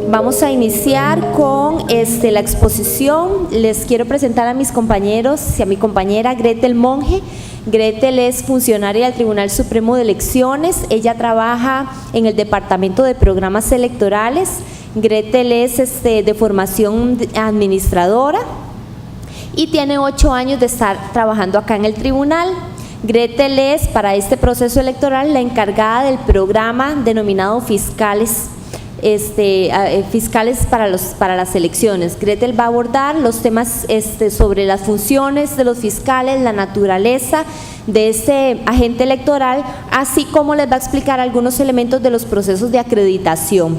Vamos a iniciar con la exposición. Les quiero presentar a mis compañeros y a mi compañera Gretel Monge. Gretel es funcionaria del Tribunal Supremo de Elecciones. Ella trabaja en el Departamento de Programas Electorales. Gretel es de formación administradora y tiene 8 años de estar trabajando acá en el tribunal. Gretel es, para este proceso electoral, la encargada del programa denominado Fiscales. Fiscales para las elecciones. Gretel va a abordar los temas sobre las funciones de los fiscales, la naturaleza de este agente electoral, así como les va a explicar algunos elementos de los procesos de acreditación.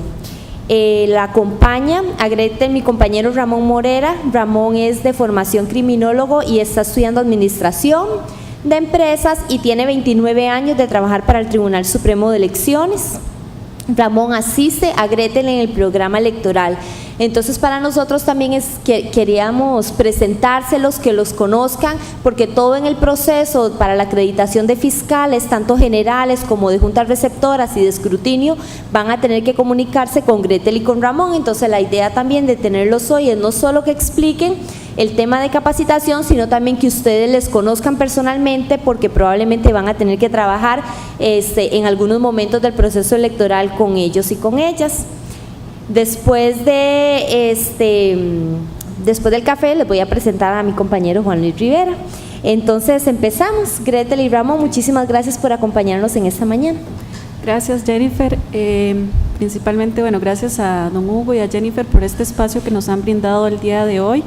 La acompaña a Gretel mi compañero Ramón Morera. Ramón es de formación criminólogo y está estudiando administración de empresas y tiene 29 años de trabajar para el Tribunal Supremo de Elecciones. Ramón asiste a Gretel en el programa electoral. Entonces, para nosotros también queríamos presentárselos, que los conozcan, porque todo en el proceso para la acreditación de fiscales, tanto generales como de juntas receptoras y de escrutinio, van a tener que comunicarse con Gretel y con Ramón. Entonces, la idea también de tenerlos hoy es no solo que expliquen el tema de capacitación, sino también que ustedes les conozcan personalmente, porque probablemente van a tener que trabajar en algunos momentos del proceso electoral con ellos y con ellas. Después del café les voy a presentar a mi compañero Juan Luis Rivera. Entonces empezamos. Gretel y Ramón, muchísimas gracias por acompañarnos en esta mañana. Gracias, Jennifer. Principalmente, gracias a don Hugo y a Jennifer por este espacio que nos han brindado el día de hoy.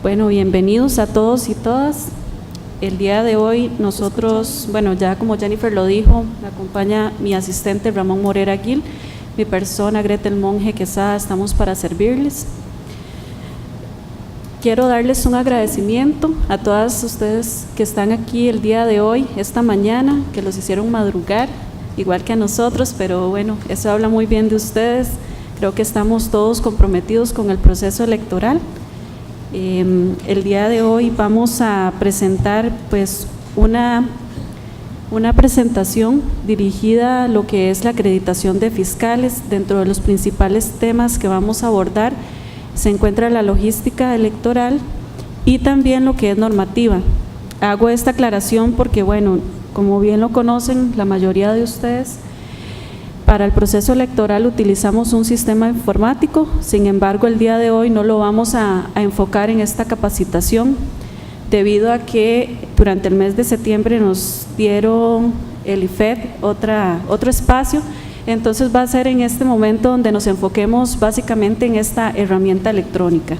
Bueno, bienvenidos a todos y todas. El día de hoy nosotros, ya como Jennifer lo dijo, me acompaña mi asistente Ramón Morera Gil, mi persona Gretel Monge Quesada, estamos para servirles. Quiero darles un agradecimiento a todas ustedes que están aquí el día de hoy, esta mañana, que los hicieron madrugar, igual que a nosotros, pero eso habla muy bien de ustedes. Creo que estamos todos comprometidos con el proceso electoral. El día de hoy vamos a presentar una presentación dirigida a lo que es la acreditación de fiscales. Dentro de los principales temas que vamos a abordar se encuentra la logística electoral y también lo que es normativa. Hago esta aclaración porque, como bien lo conocen la mayoría de ustedes, para el proceso electoral utilizamos un sistema informático. Sin embargo, el día de hoy no lo vamos a enfocar en esta capacitación, debido a que durante el mes de septiembre nos dieron el IFED otro espacio. Entonces va a ser en este momento donde nos enfoquemos básicamente en esta herramienta electrónica.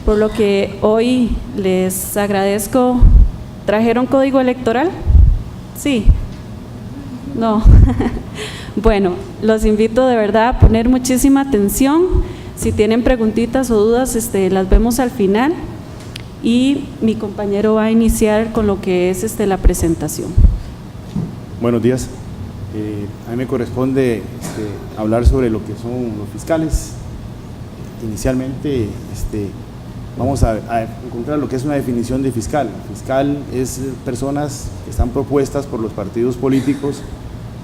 Por lo que hoy les agradezco. ¿Trajeron código electoral? Sí. No. Los invito de verdad a poner muchísima atención. Si tienen preguntitas o dudas, las vemos al final. Y mi compañero va a iniciar con lo que es la presentación. Buenos días. A mí me corresponde hablar sobre lo que son los fiscales. Inicialmente vamos a encontrar lo que es una definición de fiscal. Fiscal es personas que están propuestas por los partidos políticos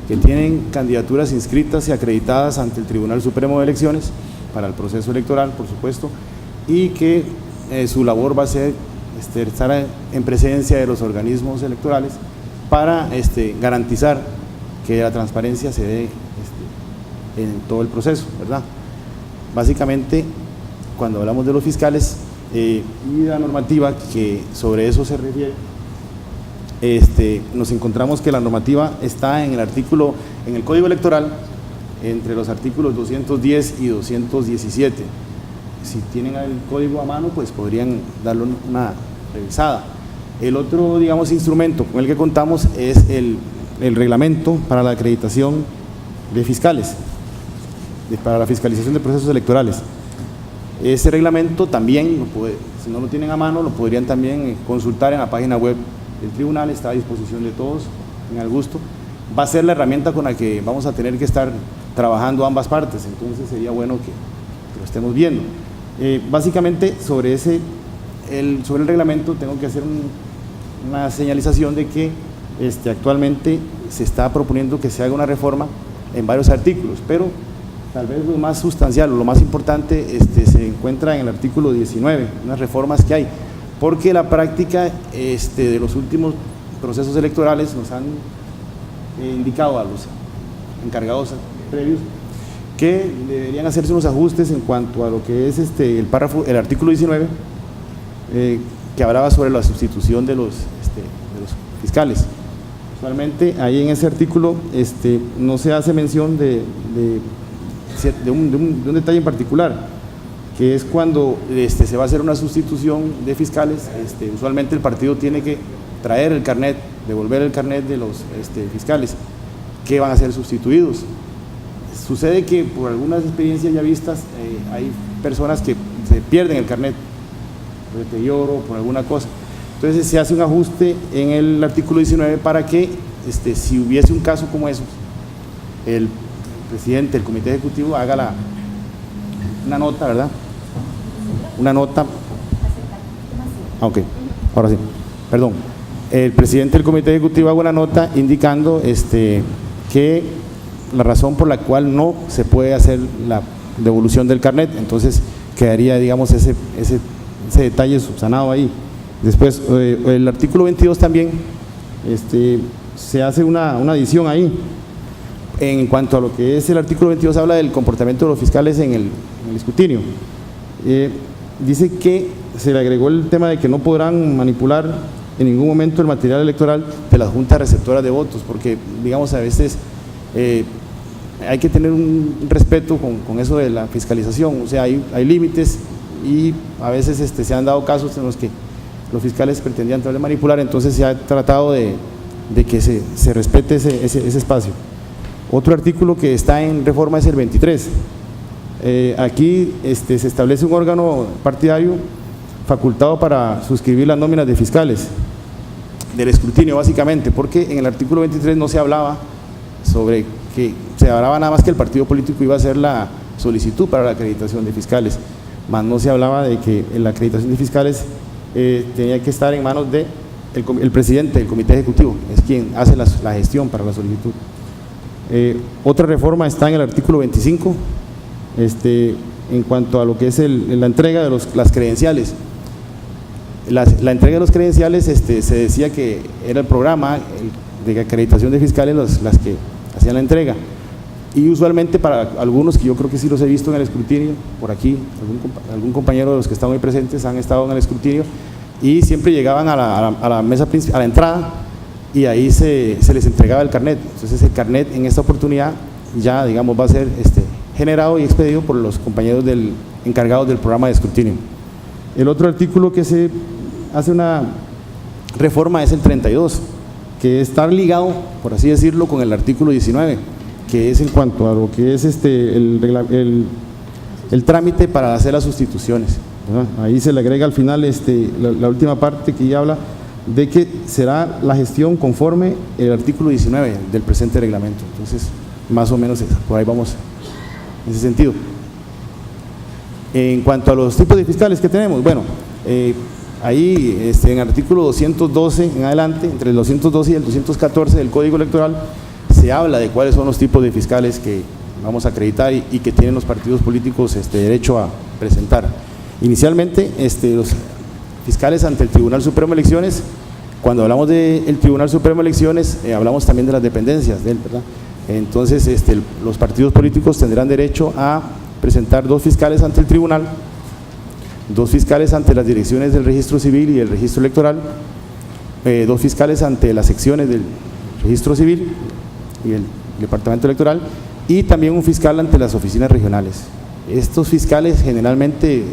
que tienen candidaturas inscritas y acreditadas ante el Tribunal Supremo de Elecciones para el proceso electoral, por supuesto, y que su labor va a ser estar en presencia de los organismos electorales para garantizar que la transparencia se dé en todo el proceso, ¿verdad? Básicamente, cuando hablamos de los fiscales y la normativa que sobre eso se refiere, nos encontramos que la normativa está en el Código Electoral, entre los artículos 210 y 217. Si tienen el código a mano, pues podrían darle una revisada. El otro, instrumento con el que contamos es el reglamento para la acreditación de fiscales, para la fiscalización de procesos electorales. Ese reglamento también, si no lo tienen a mano, lo podrían también consultar en la página web del tribunal, está a disposición de todos, tengan gusto. Va a ser la herramienta con la que vamos a tener que estar trabajando ambas partes, entonces sería bueno que lo estemos viendo. Básicamente sobre el reglamento tengo que hacer una señalización de que actualmente se está proponiendo que se haga una reforma en varios artículos, pero tal vez lo más sustancial o lo más importante se encuentra en el artículo 19, unas reformas que hay, porque la práctica de los últimos procesos electorales nos han indicado a los encargados previos que deberían hacerse unos ajustes en cuanto a lo que es el artículo 19, que hablaba sobre la sustitución de los fiscales. Usualmente ahí en ese artículo no se hace mención de un detalle en particular, que es cuando se va a hacer una sustitución de fiscales. Usualmente el partido tiene que traer el carnet, devolver el carnet de los fiscales que van a ser sustituidos. Sucede que por algunas experiencias ya vistas hay personas que se pierden el carnet por deterioro, por alguna cosa. Entonces se hace un ajuste en el artículo 19 para que si hubiese un caso como esos, el presidente del comité ejecutivo haga una nota, ¿verdad? Una nota. Ok, ahora sí, perdón. El presidente del comité ejecutivo haga una nota indicando que la razón por la cual no se puede hacer la devolución del carnet. Entonces quedaría, digamos, ese detalle subsanado ahí. Después, el artículo 22 también se hace una adición ahí. En cuanto a lo que es el artículo 22, habla del comportamiento de los fiscales en el escrutinio. Dice que se le agregó el tema de que no podrán manipular en ningún momento el material electoral de las juntas receptoras de votos, porque, digamos, a veces hay que tener un respeto con eso de la fiscalización. O sea, hay límites y a veces se han dado casos en los que los fiscales pretendían tratar de manipular, entonces se ha tratado de que se respete ese espacio. Otro artículo que está en reforma es el 23. Aquí se establece un órgano partidario facultado para suscribir las nóminas de fiscales del escrutinio, básicamente, porque en el artículo 23 no se hablaba sobre que se hablaba nada más que el partido político iba a hacer la solicitud para la acreditación de fiscales, más no se hablaba de que la acreditación de fiscales tenía que estar en manos de el presidente del comité ejecutivo, es quien hace la gestión para la solicitud. Otra reforma está en el artículo 25, en cuanto a lo que es la entrega de las credenciales. La entrega de los credenciales, se decía que era el programa de acreditación de fiscales las que hacían la entrega, y usualmente para algunos, que yo creo que sí los he visto en el escrutinio, por aquí, algún compañero de los que están hoy presentes han estado en el escrutinio, y siempre llegaban a la mesa principal, a la entrada, y ahí se les entregaba el carnet. Entonces el carnet en esta oportunidad ya, digamos, va a ser generado y expedido por los compañeros encargados del programa de escrutinio. El otro artículo que se hace una reforma es el 32, que está ligado, por así decirlo, con el artículo 19, que es en cuanto a lo que es el trámite para hacer las sustituciones, ¿verdad? Ahí se le agrega al final la última parte que ya habla de que será la gestión conforme el artículo 19 del presente reglamento. Entonces, más o menos por ahí vamos en ese sentido. En cuanto a los tipos de fiscales que tenemos, bueno, ahí en el artículo 212 en adelante, entre el 212 y el 214 del Código Electoral, se habla de cuáles son los tipos de fiscales que vamos a acreditar y que tienen los partidos políticos derecho a presentar. Inicialmente, los fiscales ante el Tribunal Supremo de Elecciones, cuando hablamos del Tribunal Supremo de Elecciones, hablamos también de las dependencias de él, ¿verdad? Entonces, los partidos políticos tendrán derecho a presentar 2 fiscales ante el tribunal, 2 fiscales ante las direcciones del registro civil y del registro electoral, 2 fiscales ante las secciones del registro civil y el departamento electoral, y también un fiscal ante las oficinas regionales. Estos fiscales generalmente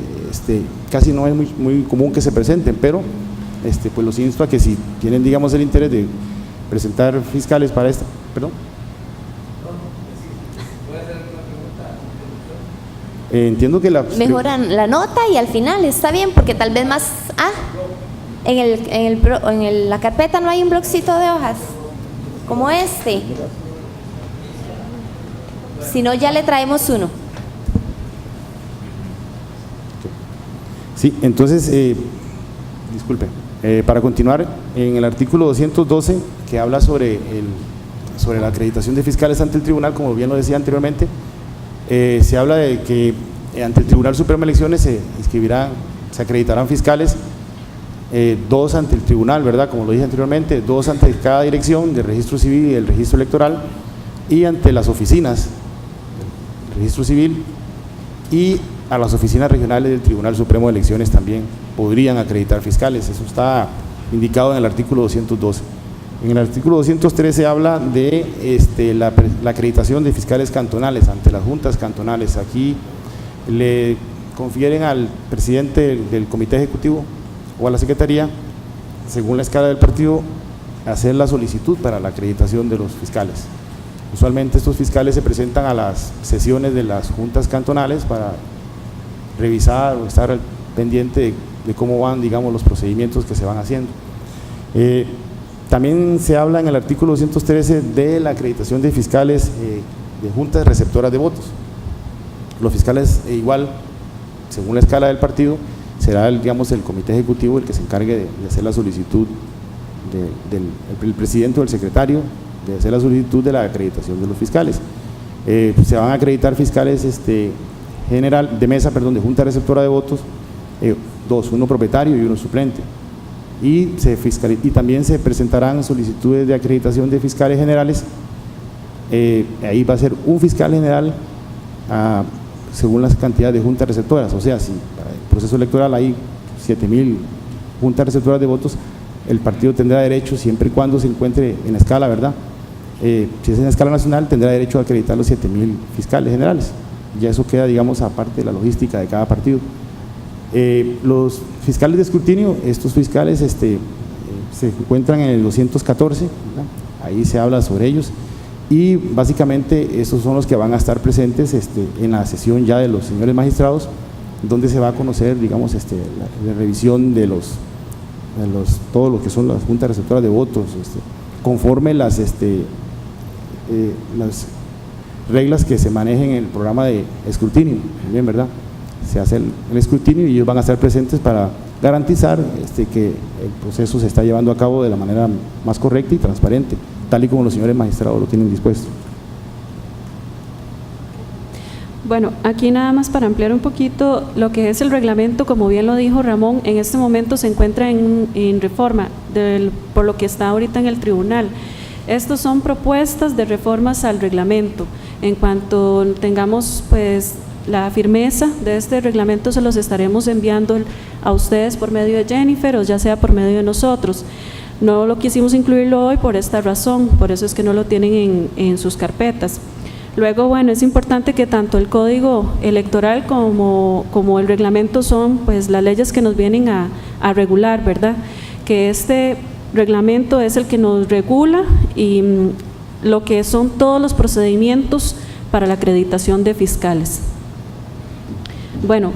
casi no es muy común que se presenten, pero pues los insto a que si tienen, digamos, el interés de presentar fiscales para esta. ¿Perdón? Entiendo que mejoran la nota y al final está bien, porque tal vez más en la carpeta no hay un blocito de hojas como si no ya le traemos uno. Sí, entonces disculpe, Para continuar, en el artículo 212, que habla sobre la acreditación de fiscales ante el tribunal, como bien lo decía anteriormente, se habla de que ante el Tribunal Supremo de Elecciones se acreditarán fiscales, 2 ante el tribunal, ¿verdad? Como lo dije anteriormente, 2 ante cada dirección del registro civil y del registro electoral, y ante las oficinas del registro civil y a las oficinas regionales del Tribunal Supremo de Elecciones también podrían acreditar fiscales. Eso está indicado en el artículo 212. En el artículo 213 habla de la acreditación de fiscales cantonales ante las juntas cantonales. Aquí le confieren al presidente del comité ejecutivo o a la secretaría, según la escala del partido, hacer la solicitud para la acreditación de los fiscales. Usualmente estos fiscales se presentan a las sesiones de las juntas cantonales para revisar o estar pendiente de cómo van, digamos, los procedimientos que se van haciendo. También se habla en el artículo 213 de la acreditación de fiscales de juntas receptoras de votos. Los fiscales, igual, según la escala del partido, será digamos, el comité ejecutivo el que se encargue de hacer la solicitud del presidente o el secretario, de hacer la solicitud de la acreditación de los fiscales. Se van a acreditar fiscales de mesa, de junta receptora de votos, 2, uno propietario y uno suplente. Y también se presentarán solicitudes de acreditación de fiscales generales. Ahí va a ser un fiscal general según las cantidades de juntas receptoras. O sea, si para el proceso electoral hay 7.000 juntas receptoras de votos, el partido tendrá derecho, siempre y cuando se encuentre en escala, ¿verdad? Si es en escala nacional, tendrá derecho a acreditar los 7.000 fiscales generales. Ya eso queda, digamos, aparte de la logística de cada partido. Los fiscales de escrutinio, estos fiscales se encuentran en el 214, ¿verdad? Ahí se habla sobre ellos, y básicamente estos son los que van a estar presentes en la sesión ya de los señores magistrados, donde se va a conocer, digamos, la revisión de todo lo que son las juntas receptoras de votos, conforme las reglas que se manejen en el programa de escrutinio, bien, ¿verdad? Se hace el escrutinio y ellos van a estar presentes para garantizar que el proceso se está llevando a cabo de la manera más correcta y transparente, tal y como los señores magistrados lo tienen dispuesto. Bueno, aquí nada más para ampliar un poquito lo que es el reglamento, como bien lo dijo Ramón, en este momento se encuentra en reforma, por lo que está ahorita en el tribunal. Estos son propuestas de reformas al reglamento. En cuanto tengamos pues la firmeza de este reglamento, se los estaremos enviando a ustedes por medio de Jennifer o ya sea por medio de nosotros. No lo quisimos incluirlo hoy por esta razón, por eso es que no lo tienen en sus carpetas. Luego, bueno, es importante que tanto el Código Electoral como el reglamento son pues las leyes que nos vienen a regular, ¿verdad? Que este reglamento es el que nos regula y lo que son todos los procedimientos para la acreditación de fiscales. Bueno,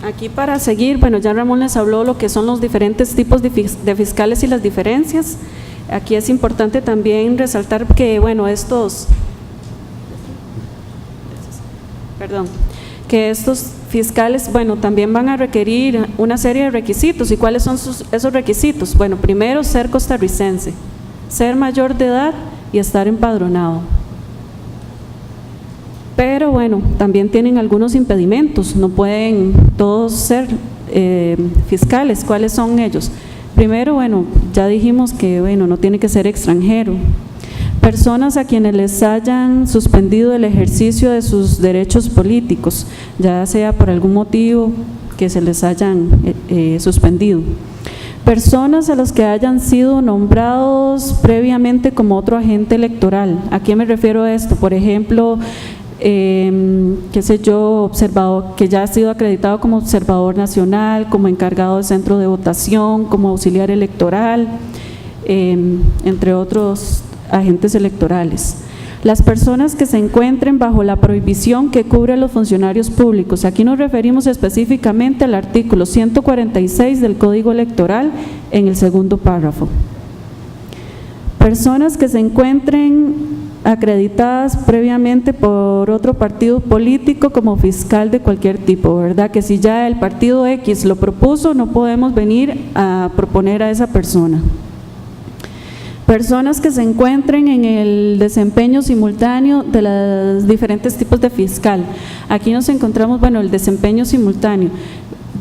aquí para seguir, bueno, ya Ramón les habló lo que son los diferentes tipos de fiscales y las diferencias. Aquí es importante también resaltar que, bueno, estos fiscales, bueno, también van a requerir una serie de requisitos. ¿Y cuáles son esos requisitos? Bueno, primero, ser costarricense, ser mayor de edad y estar empadronado. Pero bueno, también tienen algunos impedimentos, no pueden todos ser fiscales. ¿Cuáles son ellos? Primero, bueno, ya dijimos que, bueno, no tiene que ser extranjero. Personas a quienes les hayan suspendido el ejercicio de sus derechos políticos, ya sea por algún motivo que se les hayan suspendido. Personas a los que hayan sido nombrados previamente como otro agente electoral. ¿A qué me refiero a esto? Por ejemplo, qué sé yo, observador, que ya ha sido acreditado como observador nacional, como encargado de centro de votación, como auxiliar electoral, entre otros agentes electorales. Las personas que se encuentren bajo la prohibición que cubre a los funcionarios públicos. Aquí nos referimos específicamente al artículo 146 del Código Electoral en el segundo párrafo. Personas que se encuentren acreditadas previamente por otro partido político como fiscal de cualquier tipo, ¿verdad? Que si ya el partido X lo propuso, no podemos venir a proponer a esa persona. Personas que se encuentren en el desempeño simultáneo de los diferentes tipos de fiscal. Aquí nos encontramos, bueno, el desempeño simultáneo,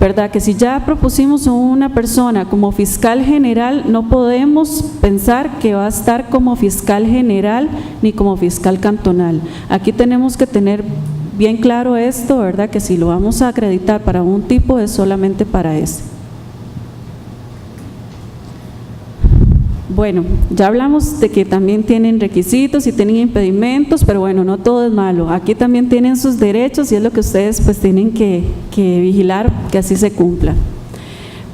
¿verdad? Que si ya propusimos a una persona como fiscal general, no podemos pensar que va a estar como fiscal general ni como fiscal cantonal. Aquí tenemos que tener bien claro esto, ¿verdad? Que si lo vamos a acreditar para un tipo, es solamente para ese. Bueno, ya hablamos de que también tienen requisitos y tienen impedimentos, pero bueno, no todo es malo. Aquí también tienen sus derechos y es lo que ustedes pues tienen que vigilar que así se cumpla.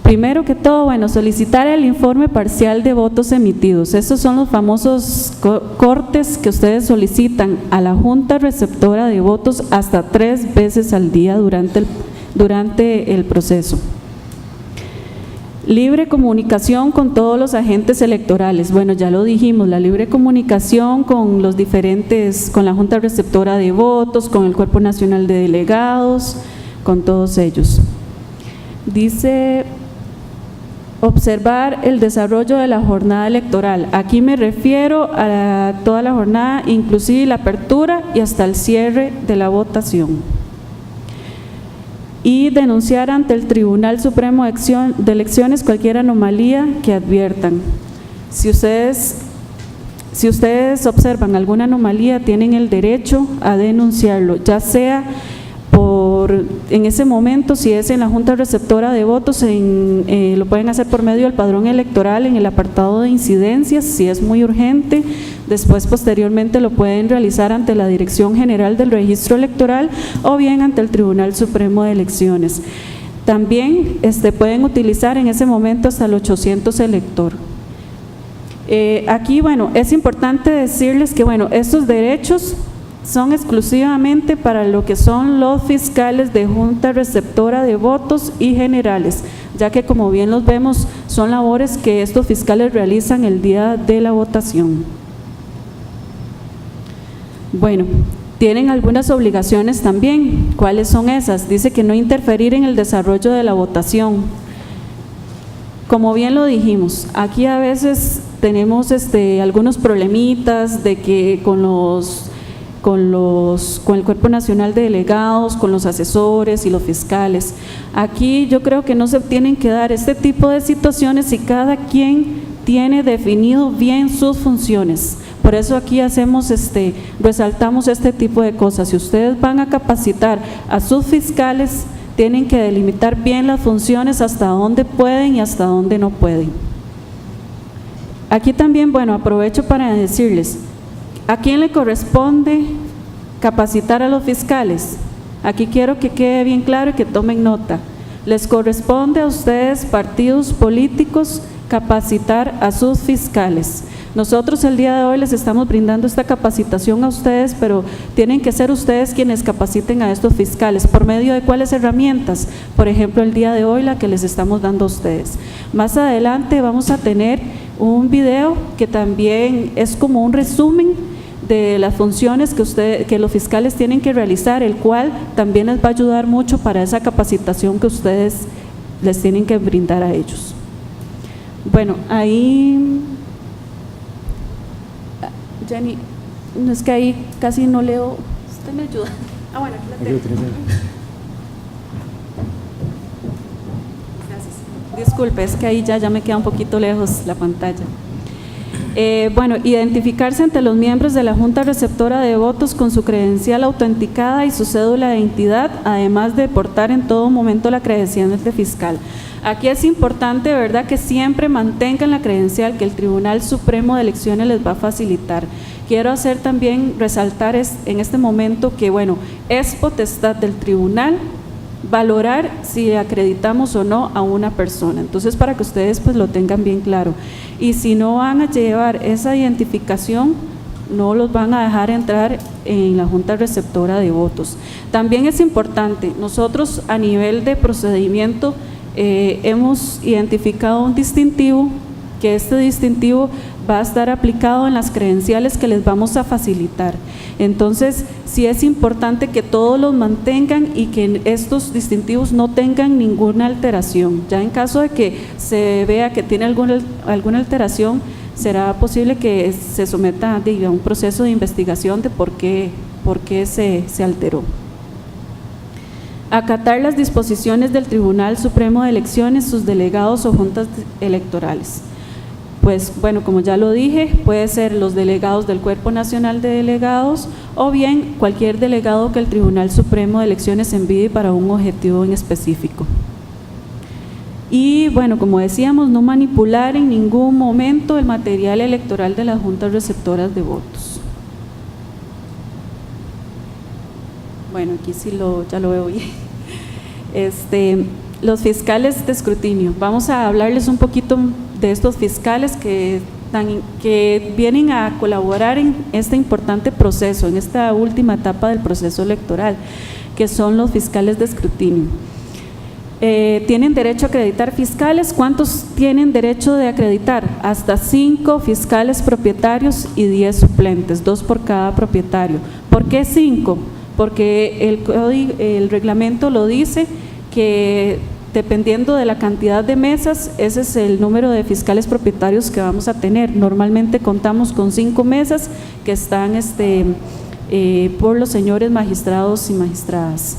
Primero que todo, bueno, solicitar el informe parcial de votos emitidos. Estos son los famosos cortes que ustedes solicitan a la Junta Receptora de Votos hasta 3 veces al día durante el proceso. Libre comunicación con todos los agentes electorales. Bueno, ya lo dijimos, la libre comunicación con los diferentes, con la Junta Receptora de Votos, con el Cuerpo Nacional de Delegados, con todos ellos. Dice, observar el desarrollo de la jornada electoral. Aquí me refiero a toda la jornada, inclusive la apertura y hasta el cierre de la votación. Y denunciar ante el Tribunal Supremo de Elecciones cualquier anomalía que adviertan. Si ustedes observan alguna anomalía, tienen el derecho a denunciarlo, ya sea en ese momento, si es en la Junta Receptora de Votos, lo pueden hacer por medio del padrón electoral en el apartado de incidencias, si es muy urgente. Después, posteriormente, lo pueden realizar ante la Dirección General del Registro Electoral o bien ante el Tribunal Supremo de Elecciones. También pueden utilizar en ese momento hasta el 800 elector. Aquí, bueno, es importante decirles que, bueno, estos derechos son exclusivamente para lo que son los fiscales de Junta Receptora de Votos y generales, ya que, como bien los vemos, son labores que estos fiscales realizan el día de la votación. Bueno, tienen algunas obligaciones también. ¿Cuáles son esas? Dice que no interferir en el desarrollo de la votación. Como bien lo dijimos, aquí a veces tenemos algunos problemitas de que con el Cuerpo Nacional de Delegados, con los asesores y los fiscales. Aquí yo creo que no se tienen que dar este tipo de situaciones si cada quien tiene definido bien sus funciones. Por eso aquí resaltamos este tipo de cosas. Si ustedes van a capacitar a sus fiscales, tienen que delimitar bien las funciones, hasta dónde pueden y hasta dónde no pueden. Aquí también, bueno, aprovecho para decirles, ¿a quién le corresponde capacitar a los fiscales? Aquí quiero que quede bien claro y que tomen nota. Les corresponde a ustedes, partidos políticos, capacitar a sus fiscales. Nosotros el día de hoy les estamos brindando esta capacitación a ustedes, pero tienen que ser ustedes quienes capaciten a estos fiscales. ¿Por medio de cuáles herramientas? Por ejemplo, el día de hoy la que les estamos dando a ustedes. Más adelante vamos a tener un video que también es como un resumen de las funciones que los fiscales tienen que realizar, el cual también les va a ayudar mucho para esa capacitación que ustedes les tienen que brindar a ellos. Bueno, ahí, Jenny, no es que ahí casi no leo, usted me ayuda. Bueno, aquí la tengo. Gracias. Disculpe, es que ahí ya me queda un poquito lejos la pantalla. Bueno, identificarse ante los miembros de la Junta Receptora de Votos con su credencial autenticada y su cédula de identidad, además de portar en todo momento la credencial de fiscal. Aquí es importante, ¿verdad?, que siempre mantengan la credencial que el Tribunal Supremo de Elecciones les va a facilitar. Quiero hacer también resaltar en este momento que, bueno, es potestad del tribunal valorar si acreditamos o no a una persona. Entonces, para que ustedes pues lo tengan bien claro. Y si no van a llevar esa identificación, no los van a dejar entrar en la Junta Receptora de Votos. También es importante, nosotros a nivel de procedimiento hemos identificado un distintivo, que este distintivo va a estar aplicado en las credenciales que les vamos a facilitar. Entonces, sí es importante que todos los mantengan y que estos distintivos no tengan ninguna alteración. Ya en caso de que se vea que tiene alguna alteración, será posible que se someta a un proceso de investigación de por qué se alteró. Acatar las disposiciones del Tribunal Supremo de Elecciones, sus delegados o juntas electorales. Pues bueno, como ya lo dije, puede ser los delegados del Cuerpo Nacional de Delegados o bien cualquier delegado que el Tribunal Supremo de Elecciones envíe para un objetivo en específico. Y bueno, como decíamos, no manipular en ningún momento el material electoral de las juntas receptoras de votos. Bueno, aquí sí ya lo veo bien. Los fiscales de escrutinio. Vamos a hablarles un poquito de estos fiscales que vienen a colaborar en este importante proceso, en esta última etapa del proceso electoral, que son los fiscales de escrutinio. Tienen derecho a acreditar fiscales. ¿Cuántos tienen derecho de acreditar? Hasta 5 fiscales propietarios y 10 suplentes, 2 por cada propietario. ¿Por qué 5? Porque el reglamento lo dice que dependiendo de la cantidad de mesas, ese es el número de fiscales propietarios que vamos a tener. Normalmente contamos con 5 mesas que están por los señores magistrados y magistradas.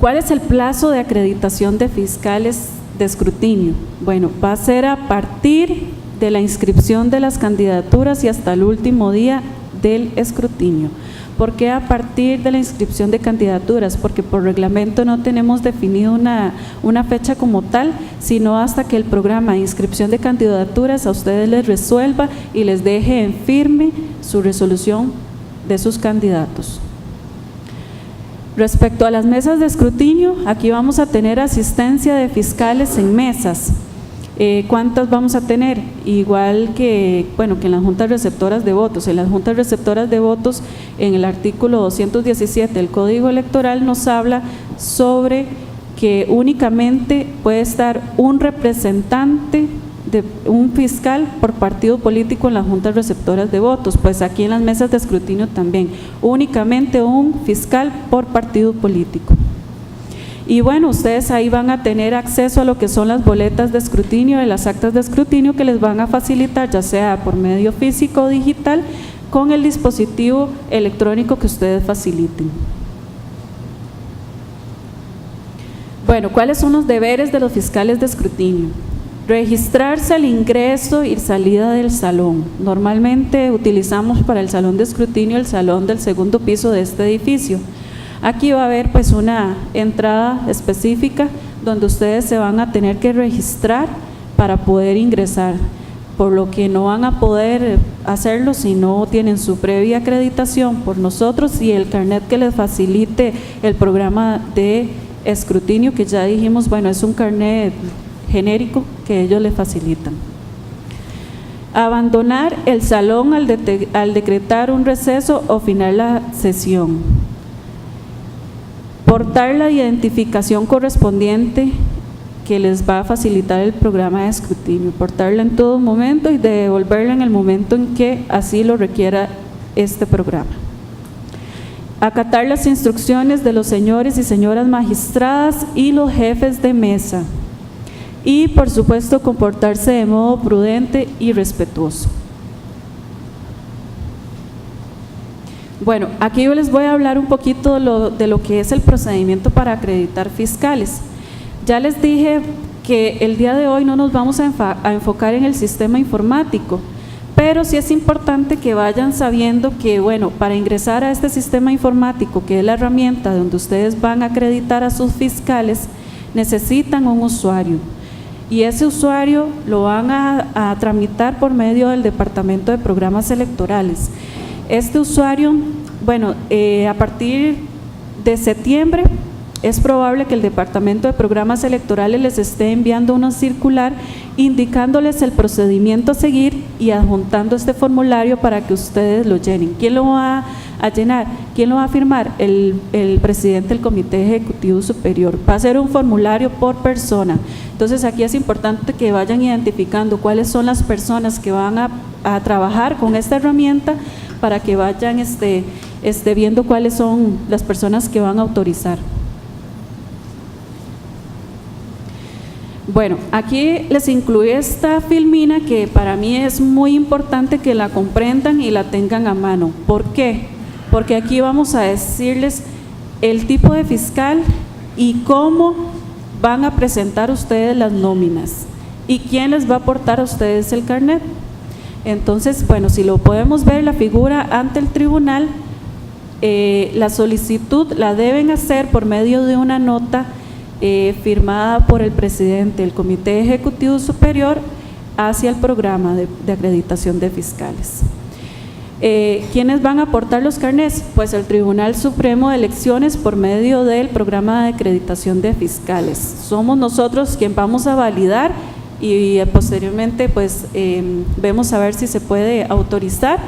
¿Cuál es el plazo de acreditación de fiscales de escrutinio? Bueno, va a ser a partir de la inscripción de las candidaturas y hasta el último día del escrutinio. ¿Por qué a partir de la inscripción de candidaturas? Porque por reglamento no tenemos definido una fecha como tal, sino hasta que el programa de inscripción de candidaturas a ustedes les resuelva y les deje en firme su resolución de sus candidatos. Respecto a las mesas de escrutinio, aquí vamos a tener asistencia de fiscales en mesas. ¿Cuántas vamos a tener? Igual que en las juntas receptoras de votos. En las juntas receptoras de votos, en el artículo 217 del Código Electoral nos habla sobre que únicamente puede estar un representante de un fiscal por partido político en las juntas receptoras de votos. Pues aquí en las mesas de escrutinio también, únicamente un fiscal por partido político. Y bueno, ustedes ahí van a tener acceso a lo que son las boletas de escrutinio y las actas de escrutinio que les van a facilitar, ya sea por medio físico o digital, con el dispositivo electrónico que ustedes faciliten. Bueno, ¿cuáles son los deberes de los fiscales de escrutinio? Registrarse al ingreso y salida del salón. Normalmente utilizamos para el salón de escrutinio el salón del segundo piso de este edificio. Aquí va a haber pues una entrada específica donde ustedes se van a tener que registrar para poder ingresar, por lo que no van a poder hacerlo si no tienen su previa acreditación por nosotros y el carnet que les facilite el programa de escrutinio, que ya dijimos, bueno, es un carnet genérico que ellos le facilitan. Abandonar el salón al decretar un receso o final la sesión. Portar la identificación correspondiente que les va a facilitar el programa de escrutinio, portarla en todo momento y devolverla en el momento en que así lo requiera este programa. Acatar las instrucciones de los señores y señoras magistradas y los jefes de mesa. Y por supuesto comportarse de modo prudente y respetuoso. Bueno, aquí yo les voy a hablar un poquito de lo que es el procedimiento para acreditar fiscales. Ya les dije que el día de hoy no nos vamos a enfocar en el sistema informático, pero sí es importante que vayan sabiendo que, bueno, para ingresar a este sistema informático, que es la herramienta donde ustedes van a acreditar a sus fiscales, necesitan un usuario. Y ese usuario lo van a tramitar por medio del Departamento de Programas Electorales. Este usuario, bueno, a partir de septiembre es probable que el Departamento de Programas Electorales les esté enviando una circular indicándoles el procedimiento a seguir y adjuntando este formulario para que ustedes lo llenen. ¿Quién lo va a llenar? ¿quién lo va a firmar? El presidente del Comité Ejecutivo Superior. Va a ser un formulario por persona. Entonces aquí es importante que vayan identificando cuáles son las personas que van a trabajar con esta herramienta para que vayan viendo cuáles son las personas que van a autorizar. Bueno, aquí les incluí esta filmina que para mí es muy importante que la comprendan y la tengan a mano. ¿Por qué? Porque aquí vamos a decirles el tipo de fiscal y cómo van a presentar ustedes las nóminas y quién les va a aportar a ustedes el carnet. Entonces, bueno, si lo podemos ver, la figura ante el tribunal, la solicitud la deben hacer por medio de una nota firmada por el presidente del Comité Ejecutivo Superior hacia el programa de acreditación de fiscales. ¿Quiénes van a aportar los carnets? Pues el Tribunal Supremo de Elecciones por medio del programa de acreditación de fiscales. Somos nosotros quien vamos a validar y posteriormente pues vemos a ver si se puede autorizar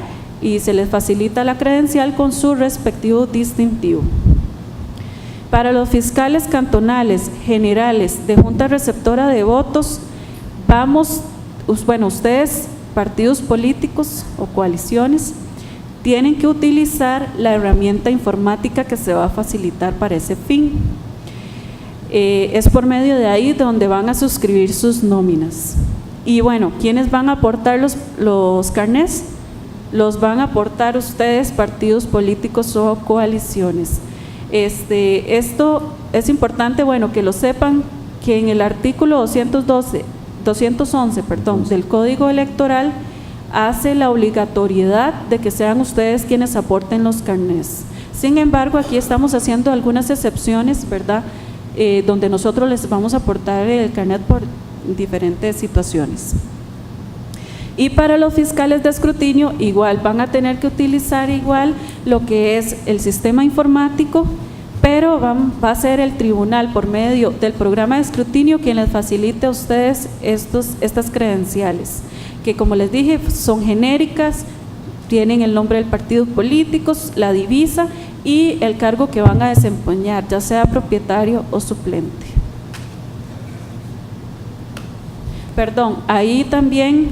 y se les facilita la credencial con su respectivo distintivo. Para los fiscales cantonales, generales, de junta receptora de votos, ustedes, partidos políticos o coaliciones, tienen que utilizar la herramienta informática que se va a facilitar para ese fin. Es por medio de ahí donde van a suscribir sus nóminas. Y bueno, ¿quiénes van a aportar los carnets? Los van a aportar ustedes, partidos políticos o coaliciones. Esto es importante, bueno, que lo sepan, que en el artículo 211 del Código Electoral hace la obligatoriedad de que sean ustedes quienes aporten los carnets. Sin embargo, aquí estamos haciendo algunas excepciones, ¿verdad?, donde nosotros les vamos a aportar el carnet por diferentes situaciones. Y para los fiscales de escrutinio, igual van a tener que utilizar igual lo que es el sistema informático, pero va a ser el tribunal por medio del programa de escrutinio quien les facilite a ustedes estas credenciales, que como les dije son genéricas, tienen el nombre del partido político, la divisa y el cargo que van a desempeñar, ya sea propietario o suplente. Perdón, ahí también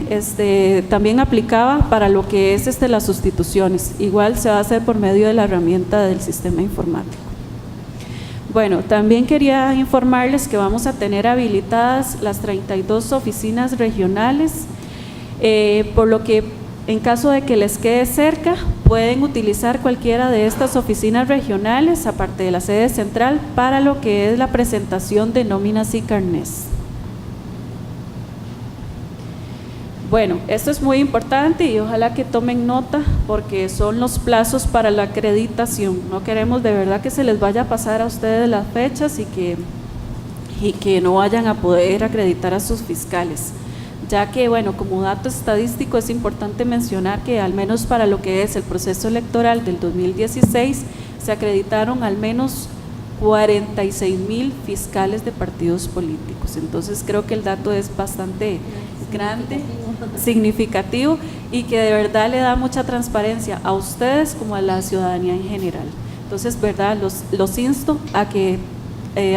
aplicaba para lo que es las sustituciones, igual se va a hacer por medio de la herramienta del sistema informático. Bueno, también quería informarles que vamos a tener habilitadas las 32 oficinas regionales, por lo que en caso de que les quede cerca, pueden utilizar cualquiera de estas oficinas regionales, aparte de la sede central, para lo que es la presentación de nóminas y carnés. Bueno, esto es muy importante y ojalá que tomen nota porque son los plazos para la acreditación. No queremos de verdad que se les vaya a pasar a ustedes las fechas y que no vayan a poder acreditar a sus fiscales. Ya que, bueno, como dato estadístico es importante mencionar que al menos para lo que es el proceso electoral del 2016 se acreditaron al menos 46,000 fiscales de partidos políticos. Entonces creo que el dato es bastante grande, significativo y que de verdad le da mucha transparencia a ustedes como a la ciudadanía en general. Entonces, verdad, los insto a que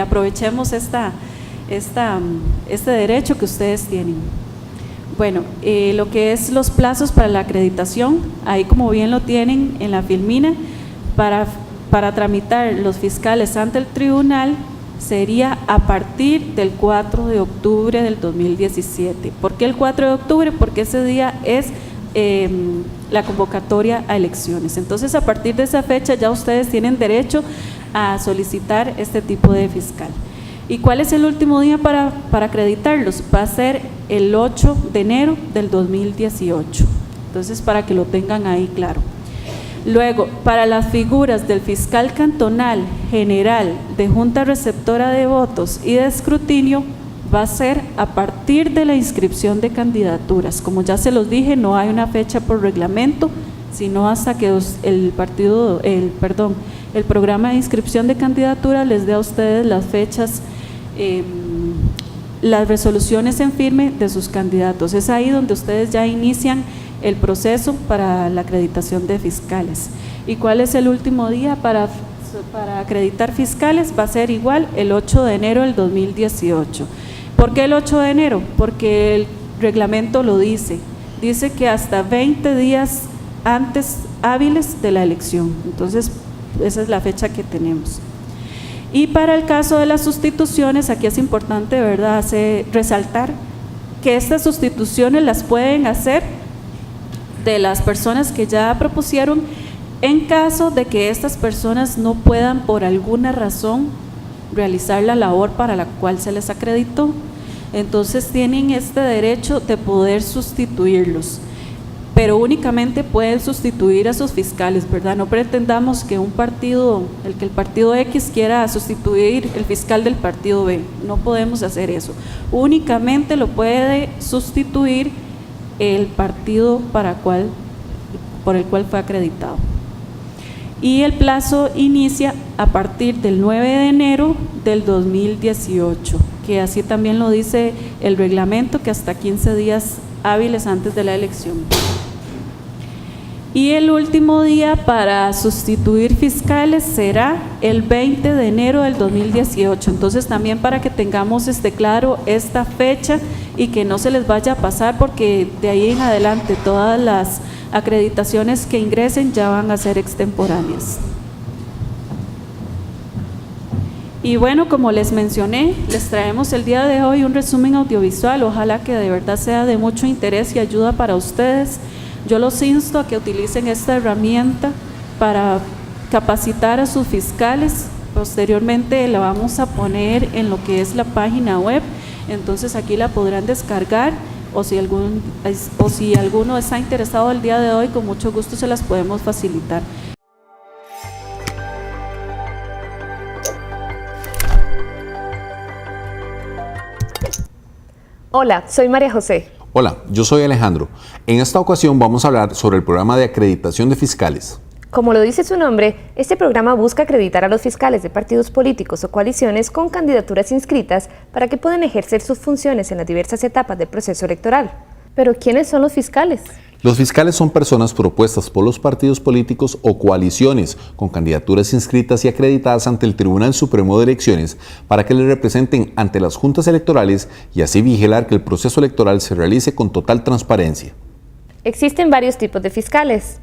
aprovechemos este derecho que ustedes tienen. Bueno, lo que es los plazos para la acreditación, ahí como bien lo tienen en la filmina, para tramitar los fiscales ante el tribunal sería a partir del 4 de octubre del 2017. ¿Por qué el 4 de octubre? Porque ese día es la convocatoria a elecciones. Entonces, a partir de esa fecha ya ustedes tienen derecho a solicitar este tipo de fiscal. ¿Y cuál es el último día para acreditarlos? Va a ser el 8 de enero del 2018. Entonces, para que lo tengan ahí claro. Luego, para las figuras del fiscal cantonal, general, de junta receptora de votos y de escrutinio, va a ser a partir de la inscripción de candidaturas. Como ya se los dije, no hay una fecha por reglamento, sino hasta que el programa de inscripción de candidaturas les dé a ustedes las fechas, las resoluciones en firme de sus candidatos. Es ahí donde ustedes ya inician el proceso para la acreditación de fiscales. ¿Y cuál es el último día para acreditar fiscales? Va a ser igual el 8 de enero del 2018. ¿Por qué el 8 de enero? Porque el reglamento lo dice que hasta 20 días antes hábiles de la elección. Entonces, esa es la fecha que tenemos. Y para el caso de las sustituciones, aquí es importante, ¿verdad?, resaltar que estas sustituciones las pueden hacer de las personas que ya propusieron en caso de que estas personas no puedan por alguna razón realizar la labor para la cual se les acreditó. Entonces tienen este derecho de poder sustituirlos, pero únicamente pueden sustituir a sus fiscales, ¿verdad? No pretendamos que el partido X quiera sustituir el fiscal del partido B, no podemos hacer eso. Únicamente lo puede sustituir el partido por el cual fue acreditado. Y el plazo inicia a partir del 9 de enero del 2018, que así también lo dice el reglamento, que hasta 15 días hábiles antes de la elección. Y el último día para sustituir fiscales será el 20 de enero del 2018. Entonces también para que tengamos claro esta fecha y que no se les vaya a pasar, porque de ahí en adelante todas las acreditaciones que ingresen ya van a ser extemporáneas. Y bueno, como les mencioné, les traemos el día de hoy un resumen audiovisual, ojalá que de verdad sea de mucho interés y ayuda para ustedes. Yo los insto a que utilicen esta herramienta para capacitar a sus fiscales. Posteriormente la vamos a poner en lo que es la página web, entonces aquí la podrán descargar, o si alguno está interesado el día de hoy, con mucho gusto se las podemos facilitar. Hola, soy María José. Hola, yo soy Alejandro. En esta ocasión vamos a hablar sobre el programa de acreditación de fiscales. Como lo dice su nombre, este programa busca acreditar a los fiscales de partidos políticos o coaliciones con candidaturas inscritas para que puedan ejercer sus funciones en las diversas etapas del proceso electoral. Pero, ¿quiénes son los fiscales? Los fiscales son personas propuestas por los partidos políticos o coaliciones con candidaturas inscritas y acreditadas ante el Tribunal Supremo de Elecciones para que les representen ante las juntas electorales y así vigilar que el proceso electoral se realice con total transparencia. Existen varios tipos de fiscales: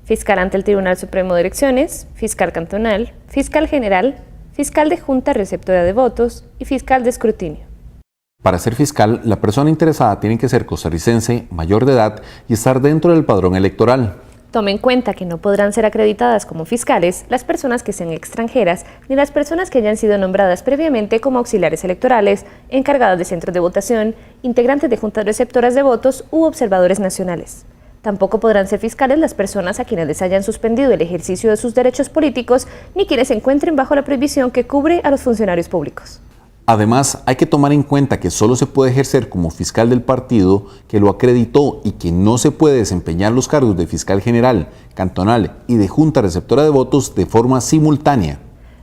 fiscal ante el Tribunal Supremo de Elecciones, fiscal cantonal, fiscal general, fiscal de junta receptora de votos y fiscal de escrutinio. Para ser fiscal, la persona interesada tiene que ser costarricense, mayor de edad y estar dentro del padrón electoral. Tome en cuenta que no podrán ser acreditadas como fiscales las personas que sean extranjeras ni las personas que hayan sido nombradas previamente como auxiliares electorales, encargadas de centros de votación, integrantes de juntas receptoras de votos u observadores nacionales. Tampoco podrán ser fiscales las personas a quienes les hayan suspendido el ejercicio de sus derechos políticos ni quienes se encuentren bajo la prohibición que cubre a los funcionarios públicos. Además, hay que tomar en cuenta que solo se puede ejercer como fiscal del partido que lo acreditó y que no se puede desempeñar los cargos de fiscal general, cantonal y de junta receptora de votos de forma simultánea.